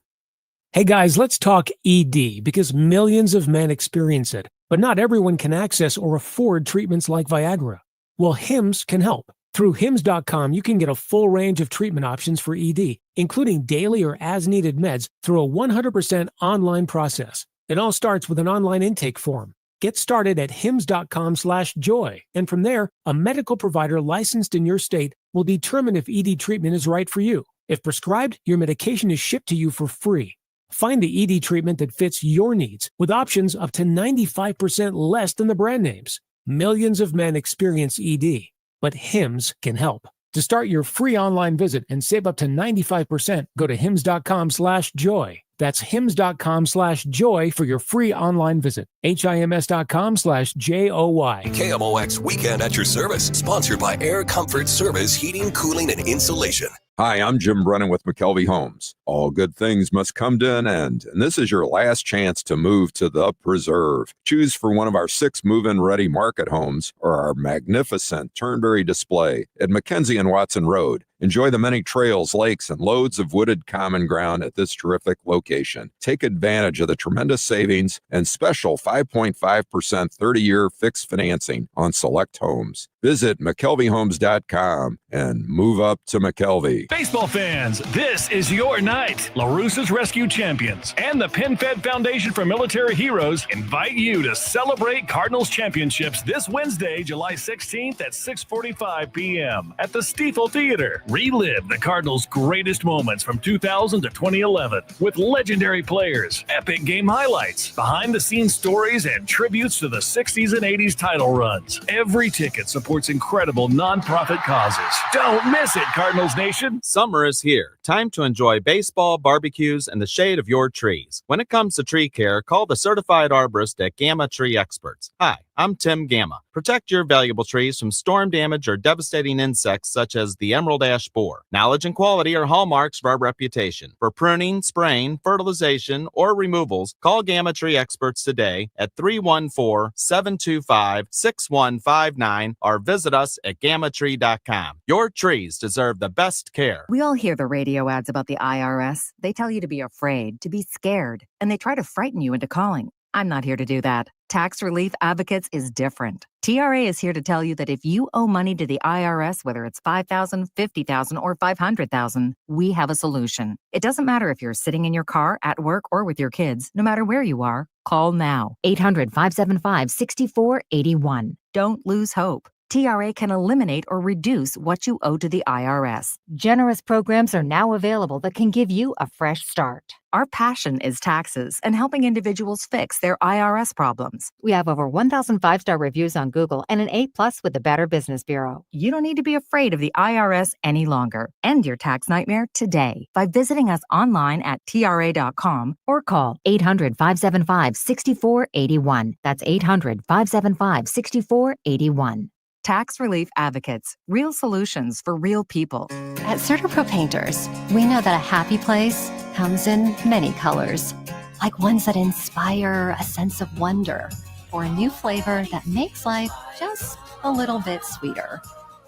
Hey guys, let's talk ED because millions of men experience it, but not everyone can access or afford treatments like Viagra. Well, Hims can help. Through Hims.com, you can get a full range of treatment options for ED, including daily or as-needed meds through a 100% online process. It all starts with an online intake form. Get started at hims.com/joy, and from there, a medical provider licensed in your state will determine if ED treatment is right for you. If prescribed, your medication is shipped to you for free. Find the ED treatment that fits your needs with options up to 95% less than the brand names. Millions of men experience ED, but Hims can help. To start your free online visit and save up to 95%, go to hims.com/joy. That's hims.com/joy for your free online visit. HIMS.com/JOY. KMOX Weekend at your service, sponsored by Air Comfort Service Heating, Cooling, and Insulation. Hi, I'm Jim Brennan with McKelvey Homes. All good things must come to an end, and this is your last chance to move to the Preserve. Choose for one of our 6 move-in ready market homes or our magnificent Turnberry display at Mackenzie and Watson Road. Enjoy the many trails, lakes, and loads of wooded common ground at this terrific location. Take advantage of the tremendous savings and special 5.5% 30-year fixed financing on select homes. Visit McKelveyHomes.com and move up to McKelvey. Baseball fans, this is your night. LaRussa's Rescue Champions and the PenFed Foundation for Military Heroes invite you to celebrate Cardinals championships this Wednesday, July 16th at 6:45 p.m. at the Stiefel Theater. Relive the Cardinals' greatest moments from 2000 to 2011 with legendary players, epic game highlights, behind-the-scenes stories, and tributes to the 60s and 80s title runs. Every ticket supports incredible nonprofit causes. Don't miss it, Cardinals Nation. Summer is here. Time to enjoy baseball, barbecues, and the shade of your trees. When it comes to tree care, call the certified arborist at Gamma Tree Experts. Hi, I'm Tim Gamma. Protect your valuable trees from storm damage or devastating insects such as the emerald ash borer. Knowledge and quality are hallmarks of our reputation. For pruning, spraying, fertilization, or removals, call Gamma Tree Experts today at 314-725-6159 or visit us at gammatree.com. Your trees deserve the best care. We all hear the radio ads about the IRS. They tell you to be afraid, to be scared, and they try to frighten you into calling. I'm not here to do that. Tax Relief Advocates is different. TRA is here to tell you that if you owe money to the IRS, whether it's $5,000, $50,000, or $500,000, we have a solution. It doesn't matter if you're sitting in your car, at work, or with your kids. No matter where you are, call now. 800-575-6481. Don't lose hope. TRA can eliminate or reduce what you owe to the IRS. Generous programs are now available that can give you a fresh start. Our passion is taxes and helping individuals fix their IRS problems. We have over 1,000 5-star reviews on Google and an A+ with the Better Business Bureau. You don't need to be afraid of the IRS any longer. End your tax nightmare today by visiting us online at TRA.com or call 800-575-6481. That's 800-575-6481. Tax Relief Advocates, real solutions for real people. At CertaPro Painters, we know that a happy place comes in many colors, like ones that inspire a sense of wonder, or a new flavor that makes life just a little bit sweeter,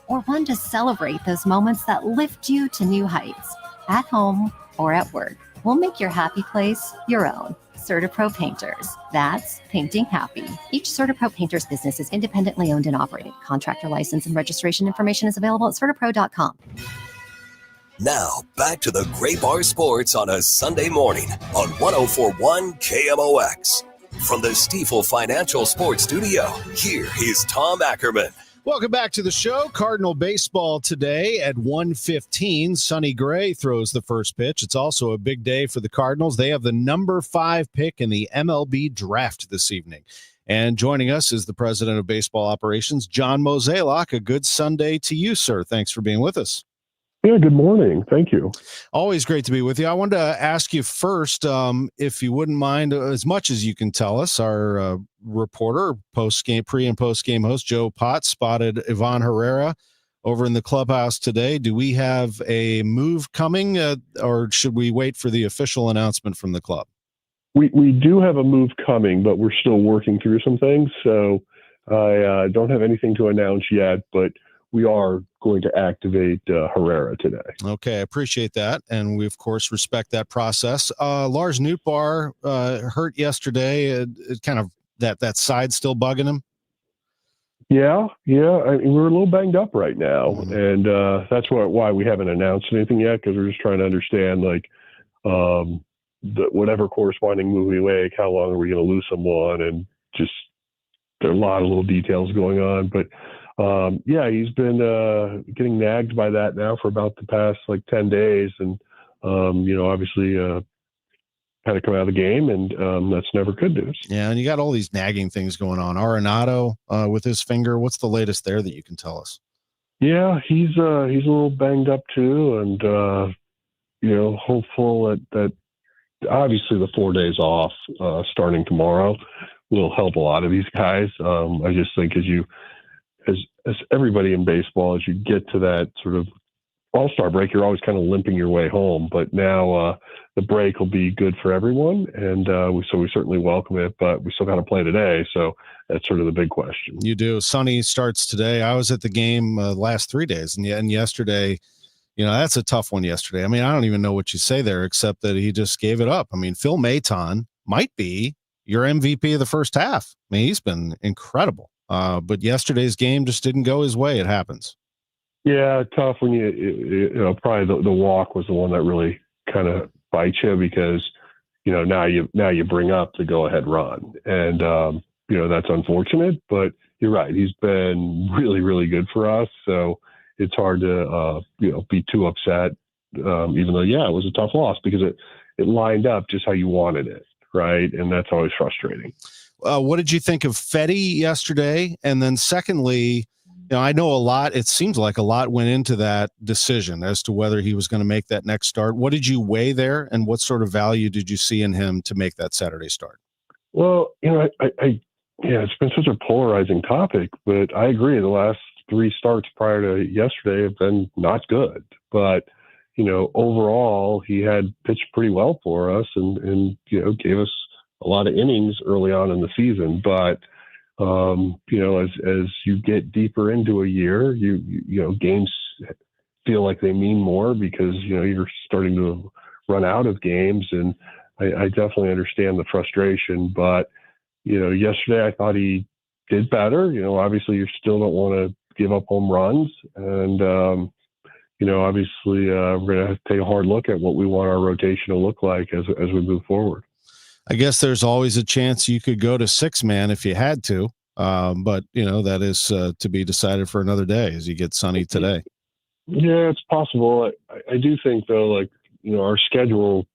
or one to celebrate those moments that lift you to new heights, at home or at work. We'll make your happy place your own. CertaPro Painters. That's painting happy. Each CertaPro Painters business is independently owned and operated. Contractor license and registration information is available at CertaPro.com. Now, back to the Gray Bar Sports on a Sunday morning on 104.1 KMOX. From the Stiefel Financial Sports Studio, here is Tom Ackerman. Welcome back to the show. Cardinal baseball today at 1:15. Sonny Gray throws the first pitch. It's also a big day for the Cardinals. They have the number 5 pick in the MLB draft this evening. And joining us is the president of baseball operations, John Mozeliak. A good Sunday to you, sir. Thanks for being with us. Yeah, good morning. Thank you. Always great to be with you. I wanted to ask you first, if you wouldn't mind, as much as you can tell us, our reporter, pre- and post-game host, Joe Pott, spotted Ivan Herrera over in the clubhouse today. Do we have a move coming, or should we wait for the official announcement from the club? We do have a move coming, but we're still working through some things. So I don't have anything to announce yet, but we are going to activate Herrera today. Okay, I appreciate that. And we, of course, respect that process. Lars Nootbaar hurt yesterday. It kind of that side still bugging him? Yeah. I mean, we're a little banged up right now. And that's why we haven't announced anything yet, because we're just trying to understand, whatever corresponding move we make, how long are we going to lose someone? And just there are a lot of little details going on. But he's been getting nagged by that now for about the past 10 days. And, obviously had to come out of the game, and that's never good news. Yeah, and you got all these nagging things going on. Arenado with his finger. What's the latest there that you can tell us? Yeah, he's a little banged up too, and hopeful that obviously the 4 days off starting tomorrow will help a lot of these guys. I just think as everybody in baseball, as you get to that sort of All-Star break, you're always kind of limping your way home. But now the break will be good for everyone, and we certainly welcome it. But we still got to play today, so that's sort of the big question. You do. Sonny starts today. I was at the game last 3 days, and yesterday, that's a tough one yesterday. I mean, I don't even know what you say there, except that he just gave it up. I mean, Phil Maton might be your MVP of the first half. I mean, he's been incredible. But yesterday's game just didn't go his way. It happens. Yeah, tough when you probably the walk was the one that really kind of bites you, because now you bring up the go ahead run, and that's unfortunate. But you're right, he's been really, really good for us. So it's hard to be too upset, even though it was a tough loss, because it lined up just how you wanted it, right? And that's always frustrating. What did you think of Fetty yesterday? And then secondly, I know it seems like a lot went into that decision as to whether he was going to make that next start. What did you weigh there, and what sort of value did you see in him to make that Saturday start? Well, it's been such a polarizing topic, but I agree. The last 3 starts prior to yesterday have been not good. But, overall, he had pitched pretty well for us and gave us a lot of innings early on in the season. But as you get deeper into a year, you games feel like they mean more, because you're starting to run out of games, and I definitely understand the frustration. But yesterday I thought he did better. Obviously you still don't want to give up home runs, and obviously we're going to have to take a hard look at what we want our rotation to look like as we move forward. I guess there's always a chance you could go to 6-man if you had to. But that is to be decided for another day as you get Sonny today. Yeah, it's possible. I do think, though, our schedule,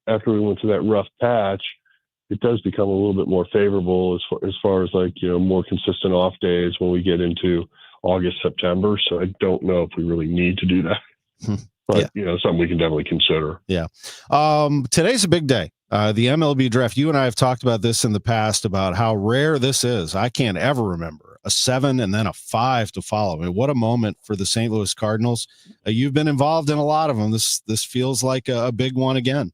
after we went through that rough patch, it does become a little bit more favorable as far as more consistent off days when we get into August, September. So I don't know if we really need to do that. But, something we can definitely consider. Yeah. Today's a big day. The MLB draft, you and I have talked about this in the past, about how rare this is. I can't ever remember a 7 and then a 5 to follow. I mean, what a moment for the St. Louis Cardinals. You've been involved in a lot of them. This feels like a big one again.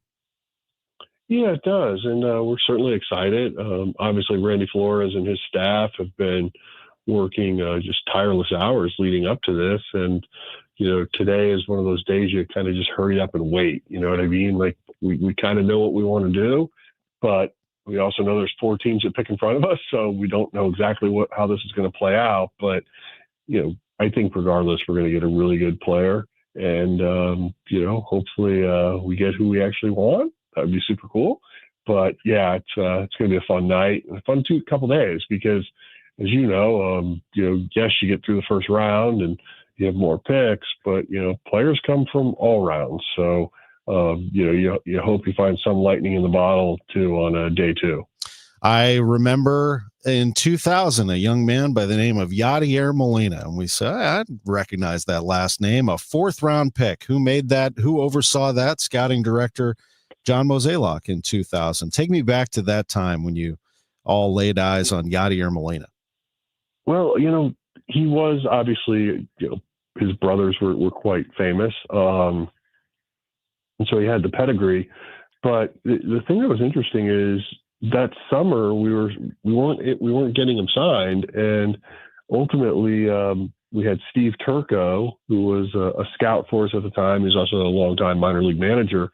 Yeah, it does. And we're certainly excited. Obviously, Randy Flores and his staff have been working just tireless hours leading up to this. And, today is one of those days you kind of just hurry up and wait. You know what I mean? We kind of know what we want to do, but we also know there's 4 teams that pick in front of us, so we don't know exactly how this is going to play out. But, I think regardless, we're going to get a really good player, and, hopefully we get who we actually want. That would be super cool. But yeah, it's going to be a fun night and a fun couple days, because, as you know, yes, you get through the first round and you have more picks, but players come from all rounds. So you hope you find some lightning in the bottle too on day 2. I remember in 2000, a young man by the name of Yadier Molina, and we said, I recognize that last name, a 4th-round pick. Who made that? Who oversaw that? Scouting director John Mozeliak in 2000. Take me back to that time when you all laid eyes on Yadier Molina. Well, he was obviously, his brothers were quite famous, and so he had the pedigree. But the thing that was interesting is that summer we weren't getting him signed, and ultimately we had Steve Turco, who was a scout for us at the time. He was also a longtime minor league manager.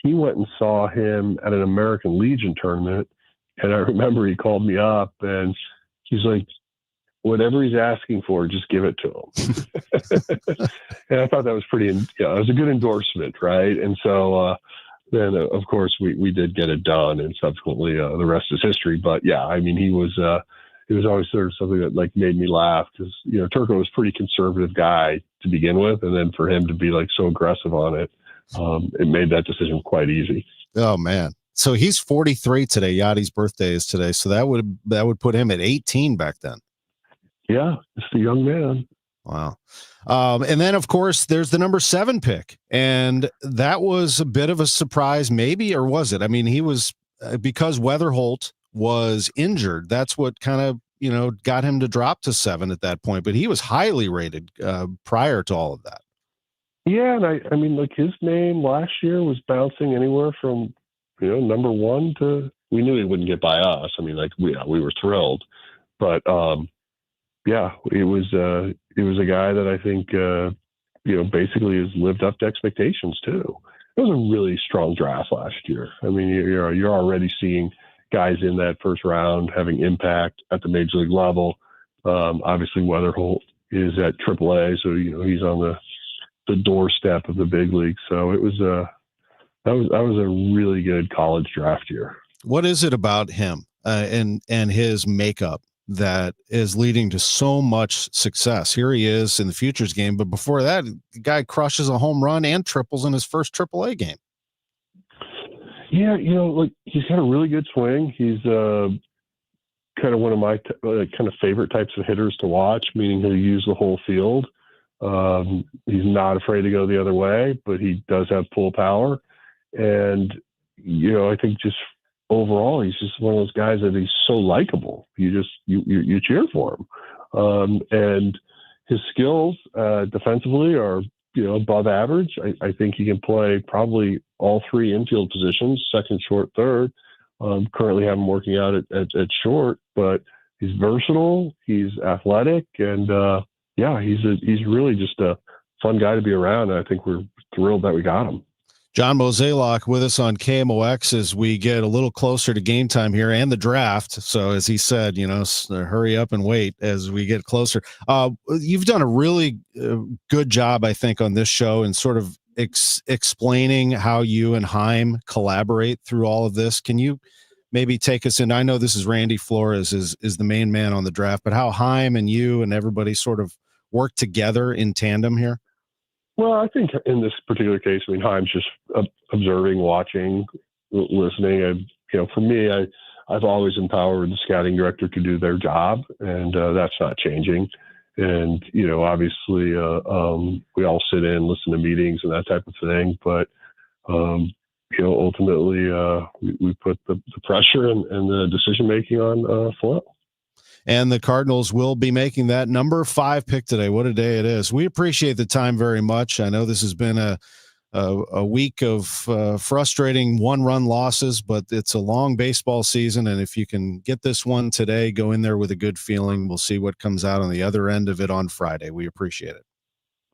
He went and saw him at an American Legion tournament, and I remember he called me up and he's like, whatever he's asking for, just give it to him. And I thought that was it was a good endorsement, right? And so then, of course, we did get it done, and subsequently the rest is history. But yeah, I mean, he was always sort of something that made me laugh because Turco was a pretty conservative guy to begin with, and then for him to be so aggressive on it, it made that decision quite easy. Oh man. So he's 43 today. Yadi's birthday is today. So that would put him at 18 back then. Yeah, it's the young man. Wow. And then, of course, there's the number 7 pick. And that was a bit of a surprise, maybe, or was it? I mean, he was because Weatherholt was injured. That's what kind of, got him to drop to 7 at that point. But he was highly rated prior to all of that. Yeah. And I mean, his name last year was bouncing anywhere from, number 1 to, we knew he wouldn't get by us. I mean, we were thrilled, but, yeah, it was a guy that I think basically has lived up to expectations too. It was a really strong draft last year. I mean, you're already seeing guys in that first round having impact at the major league level. Obviously, Weatherholt is at AAA, so he's on the doorstep of the big league. So it was that was a really good college draft year. What is it about him and his makeup that is leading to so much success? Here he is in the futures game, but before that, the guy crushes a home run and triples in his first AAA game. Yeah, he's got a really good swing. He's kind of one of my kind of favorite types of hitters to watch, meaning he'll use the whole field. He's not afraid to go the other way, but he does have pull power. And, I think just overall, he's just one of those guys that he's so likable. You cheer for him. And his skills defensively are, above average. I think he can play probably all 3 infield positions, second, short, third. Currently have him working out at short, but he's versatile. He's athletic, and he's really just a fun guy to be around. And I think we're thrilled that we got him. John Mozeliak with us on KMOX as we get a little closer to game time here and the draft. So as he said, hurry up and wait as we get closer. You've done a really good job, I think, on this show and sort of explaining how you and Chaim collaborate through all of this. Can you maybe take us in? I know this is Randy Flores is the main man on the draft, but how Chaim and you and everybody sort of work together in tandem here? Well, I think in this particular case, Chaim's just observing, watching, listening. For me, I've always empowered the scouting director to do their job, and that's not changing. And, obviously, we all sit in, listen to meetings and that type of thing. But, ultimately, we put the pressure and the decision-making on Flo. And the Cardinals will be making that number 5 pick today. What a day it is. We appreciate the time very much. I know this has been a week of frustrating 1-run losses, but it's a long baseball season. And if you can get this one today, go in there with a good feeling. We'll see what comes out on the other end of it on Friday. We appreciate it.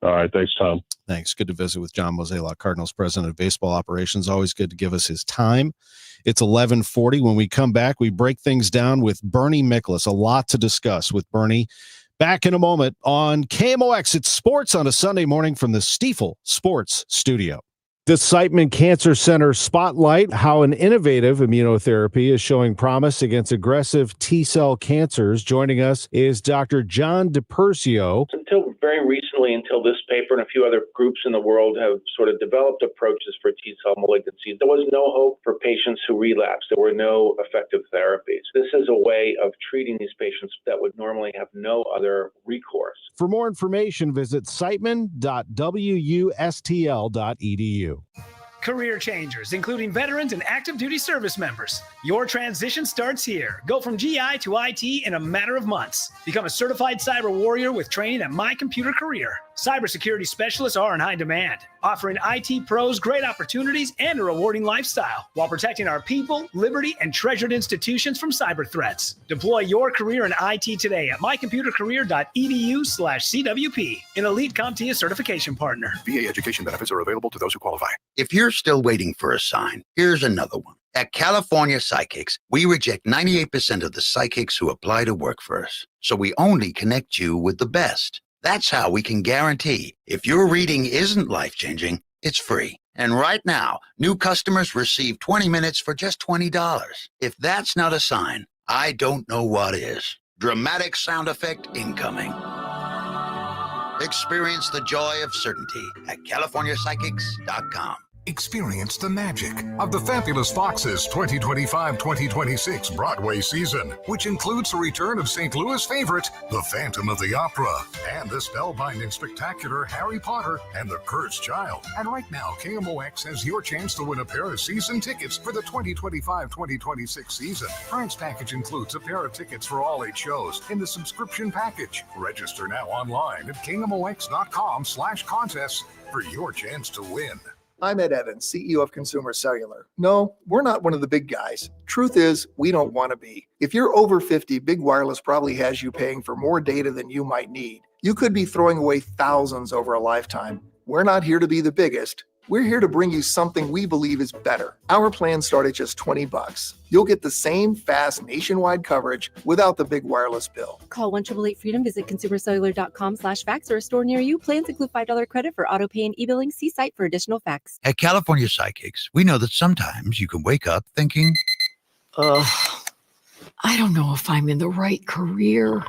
All right. Thanks, Tom. Thanks. Good to visit with John Mozeliak, Cardinals president of baseball operations. Always good to give us his time. It's 11:40. When we come back, we break things down with Bernie Miklasz. A lot to discuss with Bernie. Back in a moment on KMOX. It's sports on a Sunday morning from the Stifel Sports Studio. The Siteman Cancer Center Spotlight, how an innovative immunotherapy is showing promise against aggressive T-cell cancers. Joining us is Dr. John DiPersio. Until very recently, until this paper and a few other groups in the world have sort of developed approaches for T-cell malignancies, there was no hope for patients who relapsed. There were no effective therapies. This is a way of treating these patients that would normally have no other recourse. For more information, visit siteman.wustl.edu. Career changers, including veterans and active duty service members. Your transition starts here. Go from GI to IT in a matter of months. Become a certified cyber warrior with training at My Computer Career. Cybersecurity specialists are in high demand, offering IT pros great opportunities and a rewarding lifestyle while protecting our people, liberty, and treasured institutions from cyber threats. Deploy your career in IT today at mycomputercareer.edu/CWP, an elite CompTIA certification partner. VA education benefits are available to those who qualify. If you're still waiting for a sign, here's another one. At California Psychics, we reject 98% of the psychics who apply to work for us. So we only connect you with the best. That's how we can guarantee if your reading isn't life-changing, it's free. And right now, new customers receive 20 minutes for just $20. If that's not a sign, I don't know what is. Dramatic sound effect incoming. Experience the joy of certainty at CaliforniaPsychics.com. Experience the magic of the Fabulous Foxes 2025-2026 Broadway season, which includes the return of St. Louis favorite, The Phantom of the Opera, and the spellbinding spectacular Harry Potter and the Cursed Child. And right now, KMOX has your chance to win a pair of season tickets for the 2025-2026 season. Prize package includes a pair of tickets for all 8 shows in the subscription package. Register now online at KMOX.com/contests for your chance to win. I'm Ed Evans, CEO of Consumer Cellular. No, we're not one of the big guys. Truth is, we don't want to be. If you're over 50, Big Wireless probably has you paying for more data than you might need. You could be throwing away thousands over a lifetime. We're not here to be the biggest. We're here to bring you something we believe is better. Our plans start at just $20. You'll get the same fast nationwide coverage without the big wireless bill. Call 1-888-FREEDOM, visit consumercellular.com/facts or a store near you. Plans include $5 credit for auto pay and e-billing. See site for additional facts. At California Psychics, we know that sometimes you can wake up thinking, I don't know if I'm in the right career.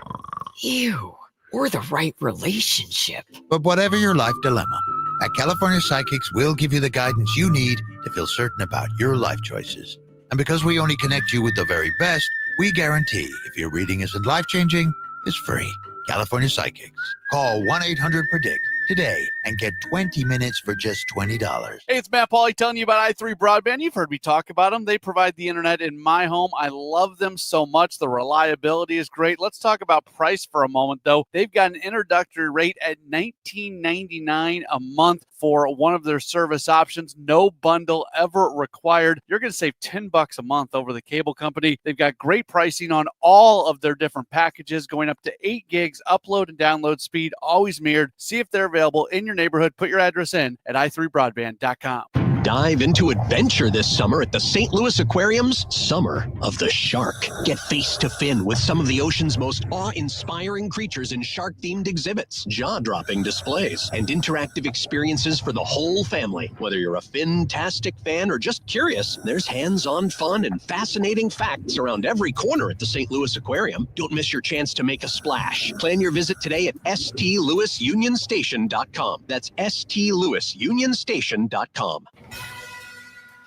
Or the right relationship. But whatever your life dilemma, at California Psychics, we'll give you the guidance you need to feel certain about your life choices. And because we only connect you with the very best, we guarantee if your reading isn't life-changing, it's free. California Psychics. Call 1-800-PREDICT today and get 20 minutes for just $20. Hey, it's Matt Pauley telling you about i3 Broadband. You've heard me talk about them. They provide the internet in my home. I love them so much. The reliability is great. Let's talk about price for a moment, though. They've got an introductory rate at $19.99 a month for one of their service options. No bundle ever required. You're going to save $10 a month over the cable company. They've got great pricing on all of their different packages, going up to 8 gigs upload and download speed, always mirrored. See if they're available in your neighborhood. Put your address in at i3broadband.com. Dive into adventure this summer at the St. Louis Aquarium's Summer of the Shark. Get face to fin with some of the ocean's most awe-inspiring creatures in shark-themed exhibits, jaw-dropping displays, and interactive experiences for the whole family. Whether you're a fin-tastic fan or just curious, there's hands-on fun and fascinating facts around every corner at the St. Louis Aquarium. Don't miss your chance to make a splash. Plan your visit today at stlouisunionstation.com. That's stlouisunionstation.com.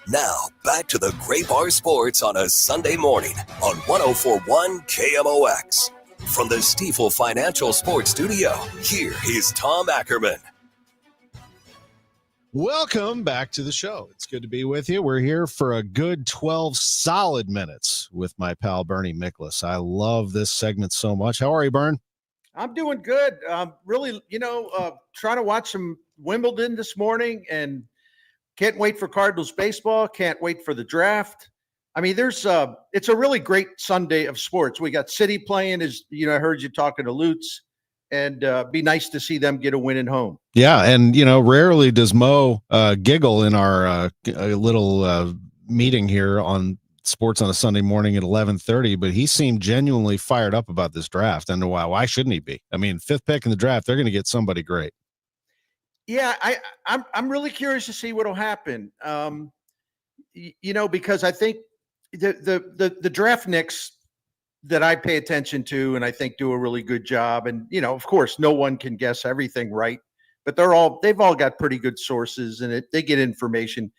Now, back to the Great Bar Sports on a Sunday morning on 104.1 KMOX. From the Stifel Financial Sports Studio, here is Tom Ackerman. Welcome back to the show. It's good to be with you. We're here for a good 12 solid minutes with my pal Bernie Miklasz. I love this segment so much. How are you, Bern? I'm doing good. Really, trying to watch some Wimbledon this morning and can't wait for Cardinals baseball. Can't wait for the draft. I mean, it's a really great Sunday of sports. We got City playing, I heard you talking to Lutz, and be nice to see them get a win at home. Yeah. And, rarely does Mo giggle in our little meeting here on sports on a Sunday morning at 11:30, but he seemed genuinely fired up about this draft. And why shouldn't he be? I mean, 5th pick in the draft, they're going to get somebody great. Yeah, I'm really curious to see what'll happen. Because I think the draft nicks that I pay attention to and I think do a really good job. And, of course, no one can guess everything right, but they've all got pretty good sources and they get information.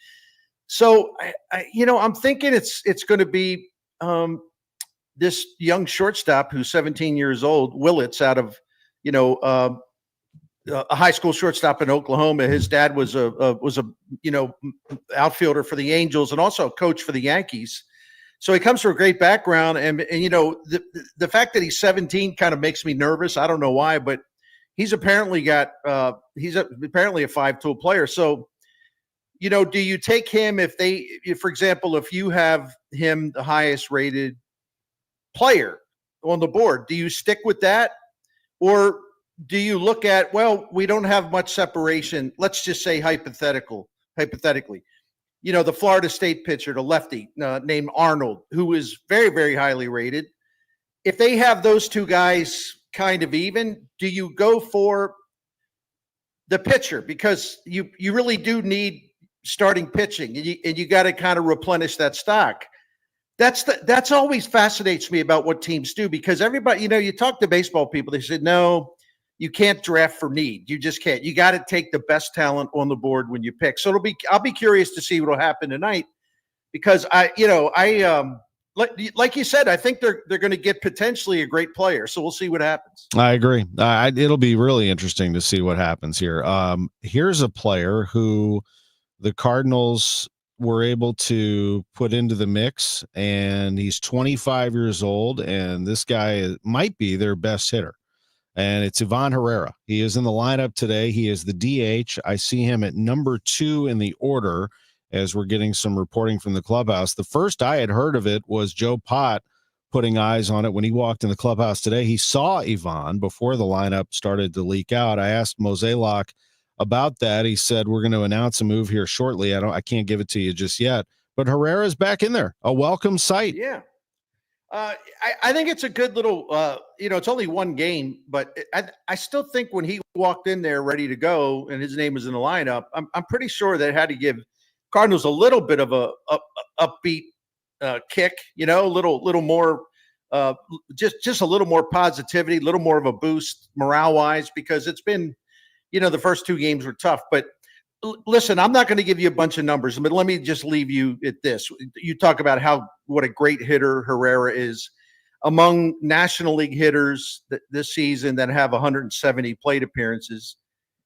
So I'm thinking it's going to be this young shortstop who's 17 years old, Willits, out of a high school shortstop in Oklahoma. His dad was a outfielder for the Angels and also a coach for the Yankees. So he comes from a great background, and the fact that he's 17 kind of makes me nervous. I don't know why, but he's apparently apparently a 5-tool player. So, do you take him for example, if you have him the highest rated player on the board, do you stick with that? Or do you look at, well, we don't have much separation. Let's just say hypothetically, the Florida State pitcher, the lefty named Arnold, who is very, very highly rated. If they have those two guys kind of even, do you go for the pitcher? Because you really do need starting pitching, and you got to kind of replenish that stock. That's always fascinates me about what teams do, because everybody, you talk to baseball people, they said, no, you can't draft for need. You just can't. You got to take the best talent on the board when you pick. So I'll be curious to see what'll happen tonight, because like you said, I think they're going to get potentially a great player. So we'll see what happens. I agree. It'll be really interesting to see what happens here. Here's a player who the Cardinals were able to put into the mix, and he's 25 years old, and this guy might be their best hitter. And it's Ivan Herrera. He is in the lineup today. He is the DH. I see him at number 2 in the order as we're getting some reporting from the clubhouse. The first I had heard of it was Joe Pott putting eyes on it when he walked in the clubhouse today. He saw Ivan before the lineup started to leak out. I asked Mozeliak about that. He said, we're going to announce a move here shortly. I can't give it to you just yet, but Herrera's back in there. A welcome sight. Yeah. I think it's a good little, it's only one game, but I still think when he walked in there ready to go and his name was in the lineup, I'm pretty sure that had to give Cardinals a little bit of a upbeat kick, a little more, just a little more positivity, a little more of a boost morale wise, because it's been, the first 2 games were tough. But listen, I'm not going to give you a bunch of numbers, but let me just leave you at this. You talk about what a great hitter Herrera is. Among National League hitters this season that have 170 plate appearances,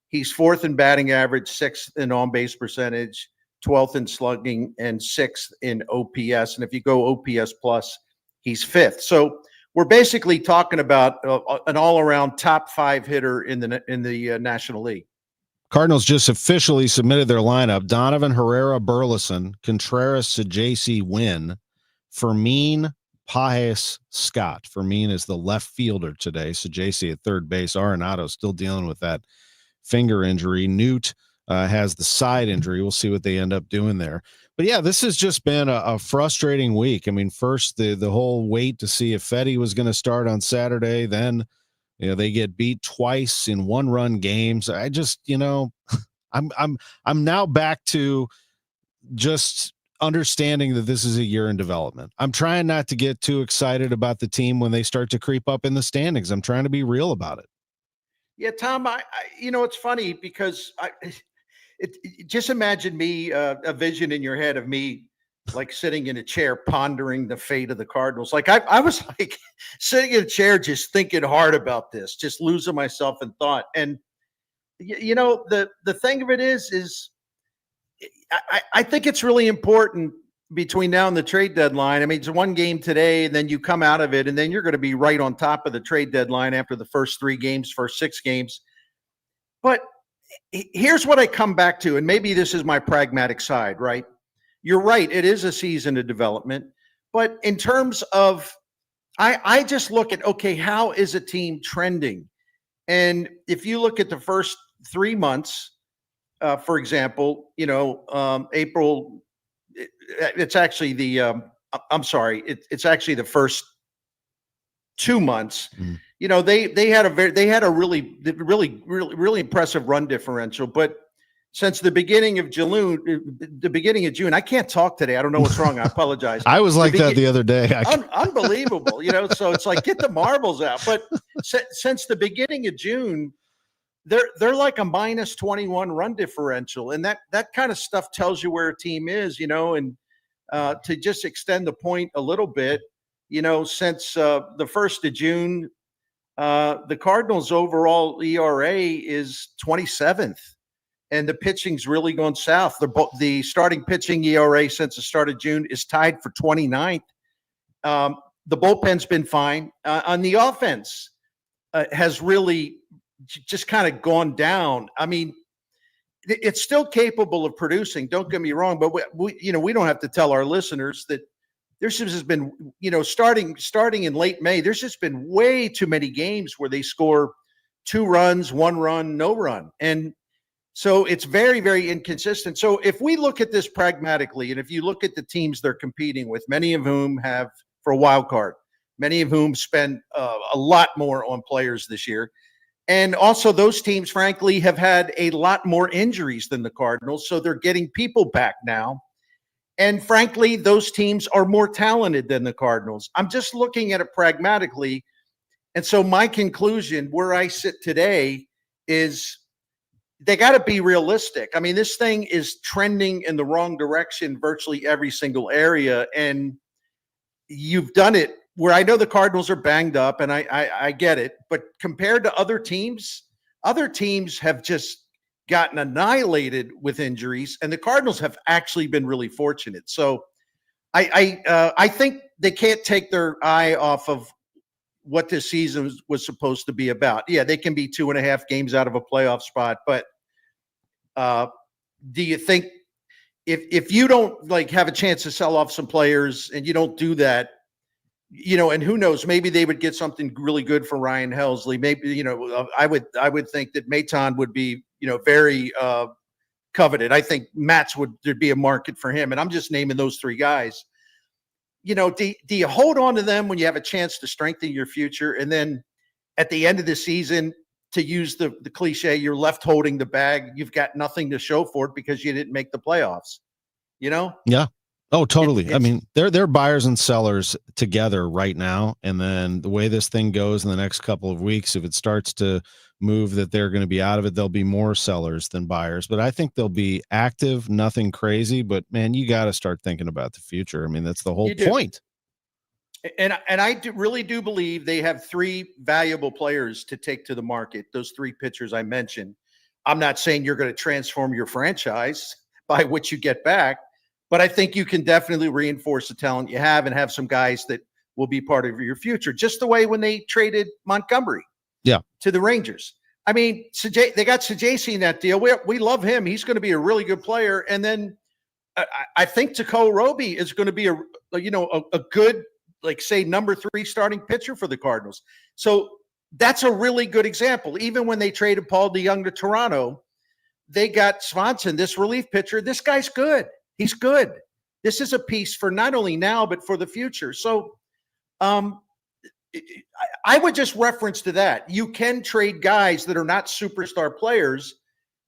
he's 4th in batting average, 6th in on-base percentage, 12th in slugging, and 6th in OPS. And if you go OPS plus, he's 5th. So we're basically talking about an all-around top 5 hitter in the National League. Cardinals just officially submitted their lineup. Donovan, Herrera, Burleson, Contreras, Sajaci, Wynn, Fermin, Pajes, Scott. Fermin is the left fielder today. Sajaci at third base. Arenado still dealing with that finger injury. Newt has the side injury. We'll see what they end up doing there. But yeah, this has just been a frustrating week. I mean, first the whole wait to see if Fetty was going to start on Saturday. Then, they get beat twice in 1-run games. I just, I'm now back to just understanding that this is a year in development. I'm trying not to get too excited about the team when they start to creep up in the standings. I'm trying to be real about it. Yeah, Tom, it's funny because just imagine me, a vision in your head of me like sitting in a chair pondering the fate of the Cardinals. Like I was like sitting in a chair just thinking hard about this, just losing myself in thought. And the thing of it is I think it's really important between now and the trade deadline. I mean, it's one game today, and then you come out of it, and then you're going to be right on top of the trade deadline after the first 6 games. But here's what I come back to, and maybe this is my pragmatic side, right? You're right. It is a season of development. But in terms of, I just look at, okay, how is a team trending? And if you look at the first 3 months, for example, April, it's actually the, it's actually the first 2 months. They had a really impressive run differential, but since the beginning of June, I can't talk today. I don't know what's wrong. I apologize. I was like that the other day. Unbelievable, so it's like, get the marbles out. But since the beginning of June, they're like a minus 21 run differential, and that kind of stuff tells you where a team is, and to just extend the point a little bit, since the 1st of June, the Cardinals' overall ERA is 27th. And the pitching's really gone south. The starting pitching ERA since the start of June is tied for 29th. The bullpen's been fine. On the offense, has really just kind of gone down. I mean, it's still capable of producing. Don't get me wrong, but we don't have to tell our listeners that there's just been, starting in late May, there's just been way too many games where they score 2 runs, 1 run, no run, and so it's very, very inconsistent. So if we look at this pragmatically, and if you look at the teams they're competing with, many of whom have for a wild card, many of whom spend a lot more on players this year, and also those teams, frankly, have had a lot more injuries than the Cardinals, so they're getting people back now. And frankly, those teams are more talented than the Cardinals. I'm just looking at it pragmatically. And so my conclusion, where I sit today, is they got to be realistic. I mean, this thing is trending in the wrong direction, virtually every single area. And you've done it where I know the Cardinals are banged up, and I get it. But compared to other teams have just gotten annihilated with injuries, and the Cardinals have actually been really fortunate. So I think they can't take their eye off of what this season was supposed to be about. Yeah, they can be 2.5 games out of a playoff spot, but do you think if you don't have a chance to sell off some players and you don't do that, and who knows, maybe they would get something really good for Ryan Helsley. Maybe, I would think that Maton would be, very coveted. I think there'd be a market for him. And I'm just naming those 3 guys. Do you hold on to them when you have a chance to strengthen your future? And then at the end of the season, to use the cliche, you're left holding the bag. You've got nothing to show for it because you didn't make the playoffs, Yeah. Oh, totally. I mean, they're buyers and sellers together right now. And then the way this thing goes in the next couple of weeks, if it starts to move that they're going to be out of it, there'll be more sellers than buyers. But I think they'll be active, nothing crazy. But man, you got to start thinking about the future. I mean, that's the whole point. And I really do believe they have 3 valuable players to take to the market. Those 3 pitchers I mentioned. I'm not saying you're going to transform your franchise by what you get back, but I think you can definitely reinforce the talent you have and have some guys that will be part of your future. Just the way when they traded Montgomery to the Rangers. I mean, they got Sajaci in that deal. We love him. He's going to be a really good player. And then I think Takeo Roby is going to be a good, say, number 3 starting pitcher for the Cardinals. So that's a really good example. Even when they traded Paul DeJong to Toronto, they got Swanson, this relief pitcher. This guy's good. He's good. This is a piece for not only now, but for the future. So I would just reference to that. You can trade guys that are not superstar players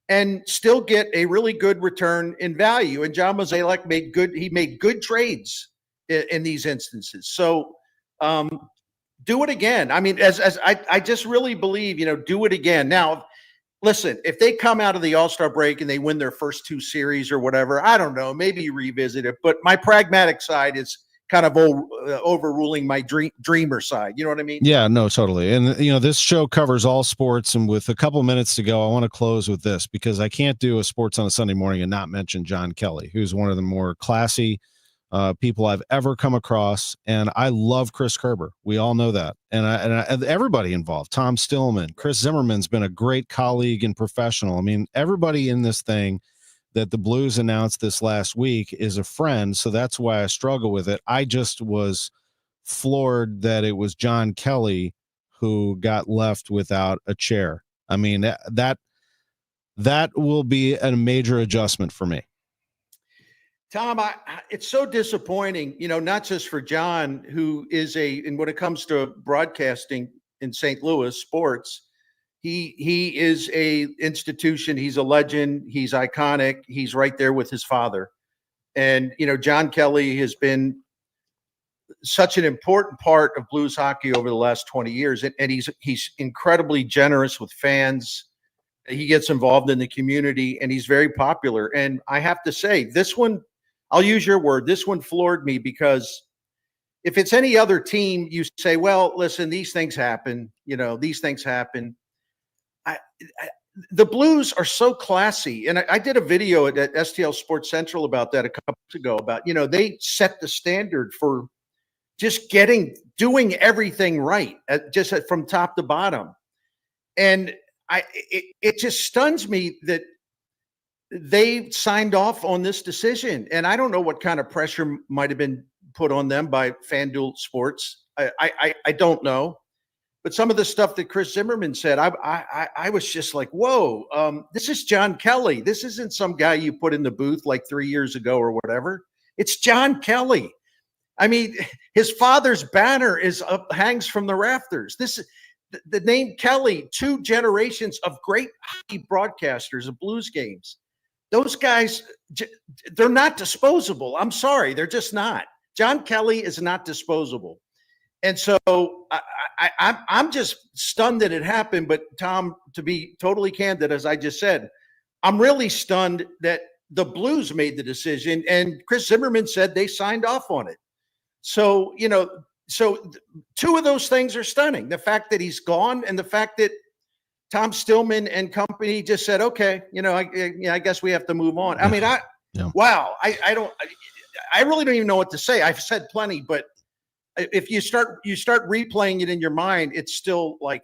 and still get a really good return in value. And John Mozeliak made good trades in these instances. So do it again. I mean, as I just really believe, do it again. Now, listen, if they come out of the All-Star break and they win their first 2 series or whatever, I don't know, maybe you revisit it. But my pragmatic side is kind of overruling my dreamer side. You know what I mean? Yeah, no, totally. And, this show covers all sports. And with a couple minutes to go, I want to close with this because I can't do a sports on a Sunday morning and not mention John Kelly, who's one of the more classy people I've ever come across. And I love Chris Kerber. We all know that. And everybody involved, Tom Stillman, Chris Zimmerman's been a great colleague and professional. I mean, everybody in this thing that the Blues announced this last week is a friend. So that's why I struggle with it. I just was floored that it was John Kelly who got left without a chair. I mean, that will be a major adjustment for me. Tom, it's so disappointing, not just for John, who is and when it comes to broadcasting in St. Louis sports, he is a institution. He's a legend. He's iconic. He's right there with his father. And, John Kelly has been such an important part of Blues hockey over the last 20 years. And he's incredibly generous with fans. He gets involved in the community, and he's very popular. And I have to say, this one, I'll use your word, this one floored me, because if it's any other team, you say, well, listen, these things happen. These things happen. The Blues are so classy. And I did a video at STL Sports Central about that a couple weeks ago, about, they set the standard for just doing everything right, just from top to bottom. And it just stuns me that they signed off on this decision. And I don't know what kind of pressure might have been put on them by FanDuel Sports. I don't know. But some of the stuff that Chris Zimmerman said, I was just like, whoa, this is John Kelly. This isn't some guy you put in the booth like 3 years ago or whatever. It's John Kelly. I mean, his father's banner hangs from the rafters. The name Kelly, 2 generations of great hockey broadcasters of Blues games. Those guys, they're not disposable. I'm sorry, they're just not. John Kelly is not disposable. And so I'm just stunned that it happened. But Tom, to be totally candid, as I just said, I'm really stunned that the Blues made the decision, and Chris Zimmerman said they signed off on it. So, 2 of those things are stunning. The fact that he's gone, and the fact that Tom Stillman and company just said, okay, I guess we have to move on. I mean, wow. I really don't even know what to say. I've said plenty, but if you start replaying it in your mind, it's still like,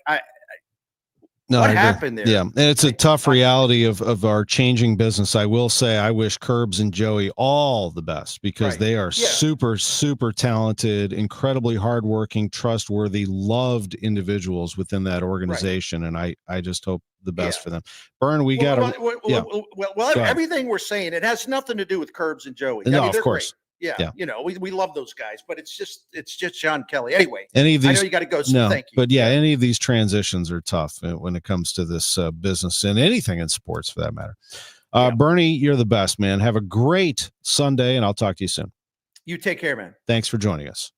what happened there? Yeah. And it's a tough reality of our changing business. I will say, I wish Curbs and Joey all the best, because they are super, super talented, incredibly hardworking, trustworthy, loved individuals within that organization. And I just hope the best for them. Bern, we got to, well, everything we're saying, it has nothing to do with Curbs and Joey. No, of course. Great. Yeah. We love those guys, but it's just John Kelly. Anyway, any of these, I know you got to go. So thank you. But any of these transitions are tough when it comes to this business, and anything in sports for that matter. Bernie, you're the best, man. Have a great Sunday, and I'll talk to you soon. You take care, man. Thanks for joining us.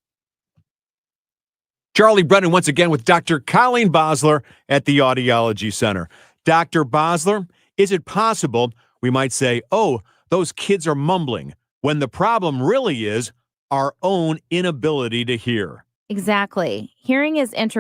Charlie Brennan once again with Dr. Colleen Bosler at the Audiology Center. Dr. Bosler, is it possible we might say, oh, those kids are mumbling, when the problem really is our own inability to hear? Exactly. Hearing is integral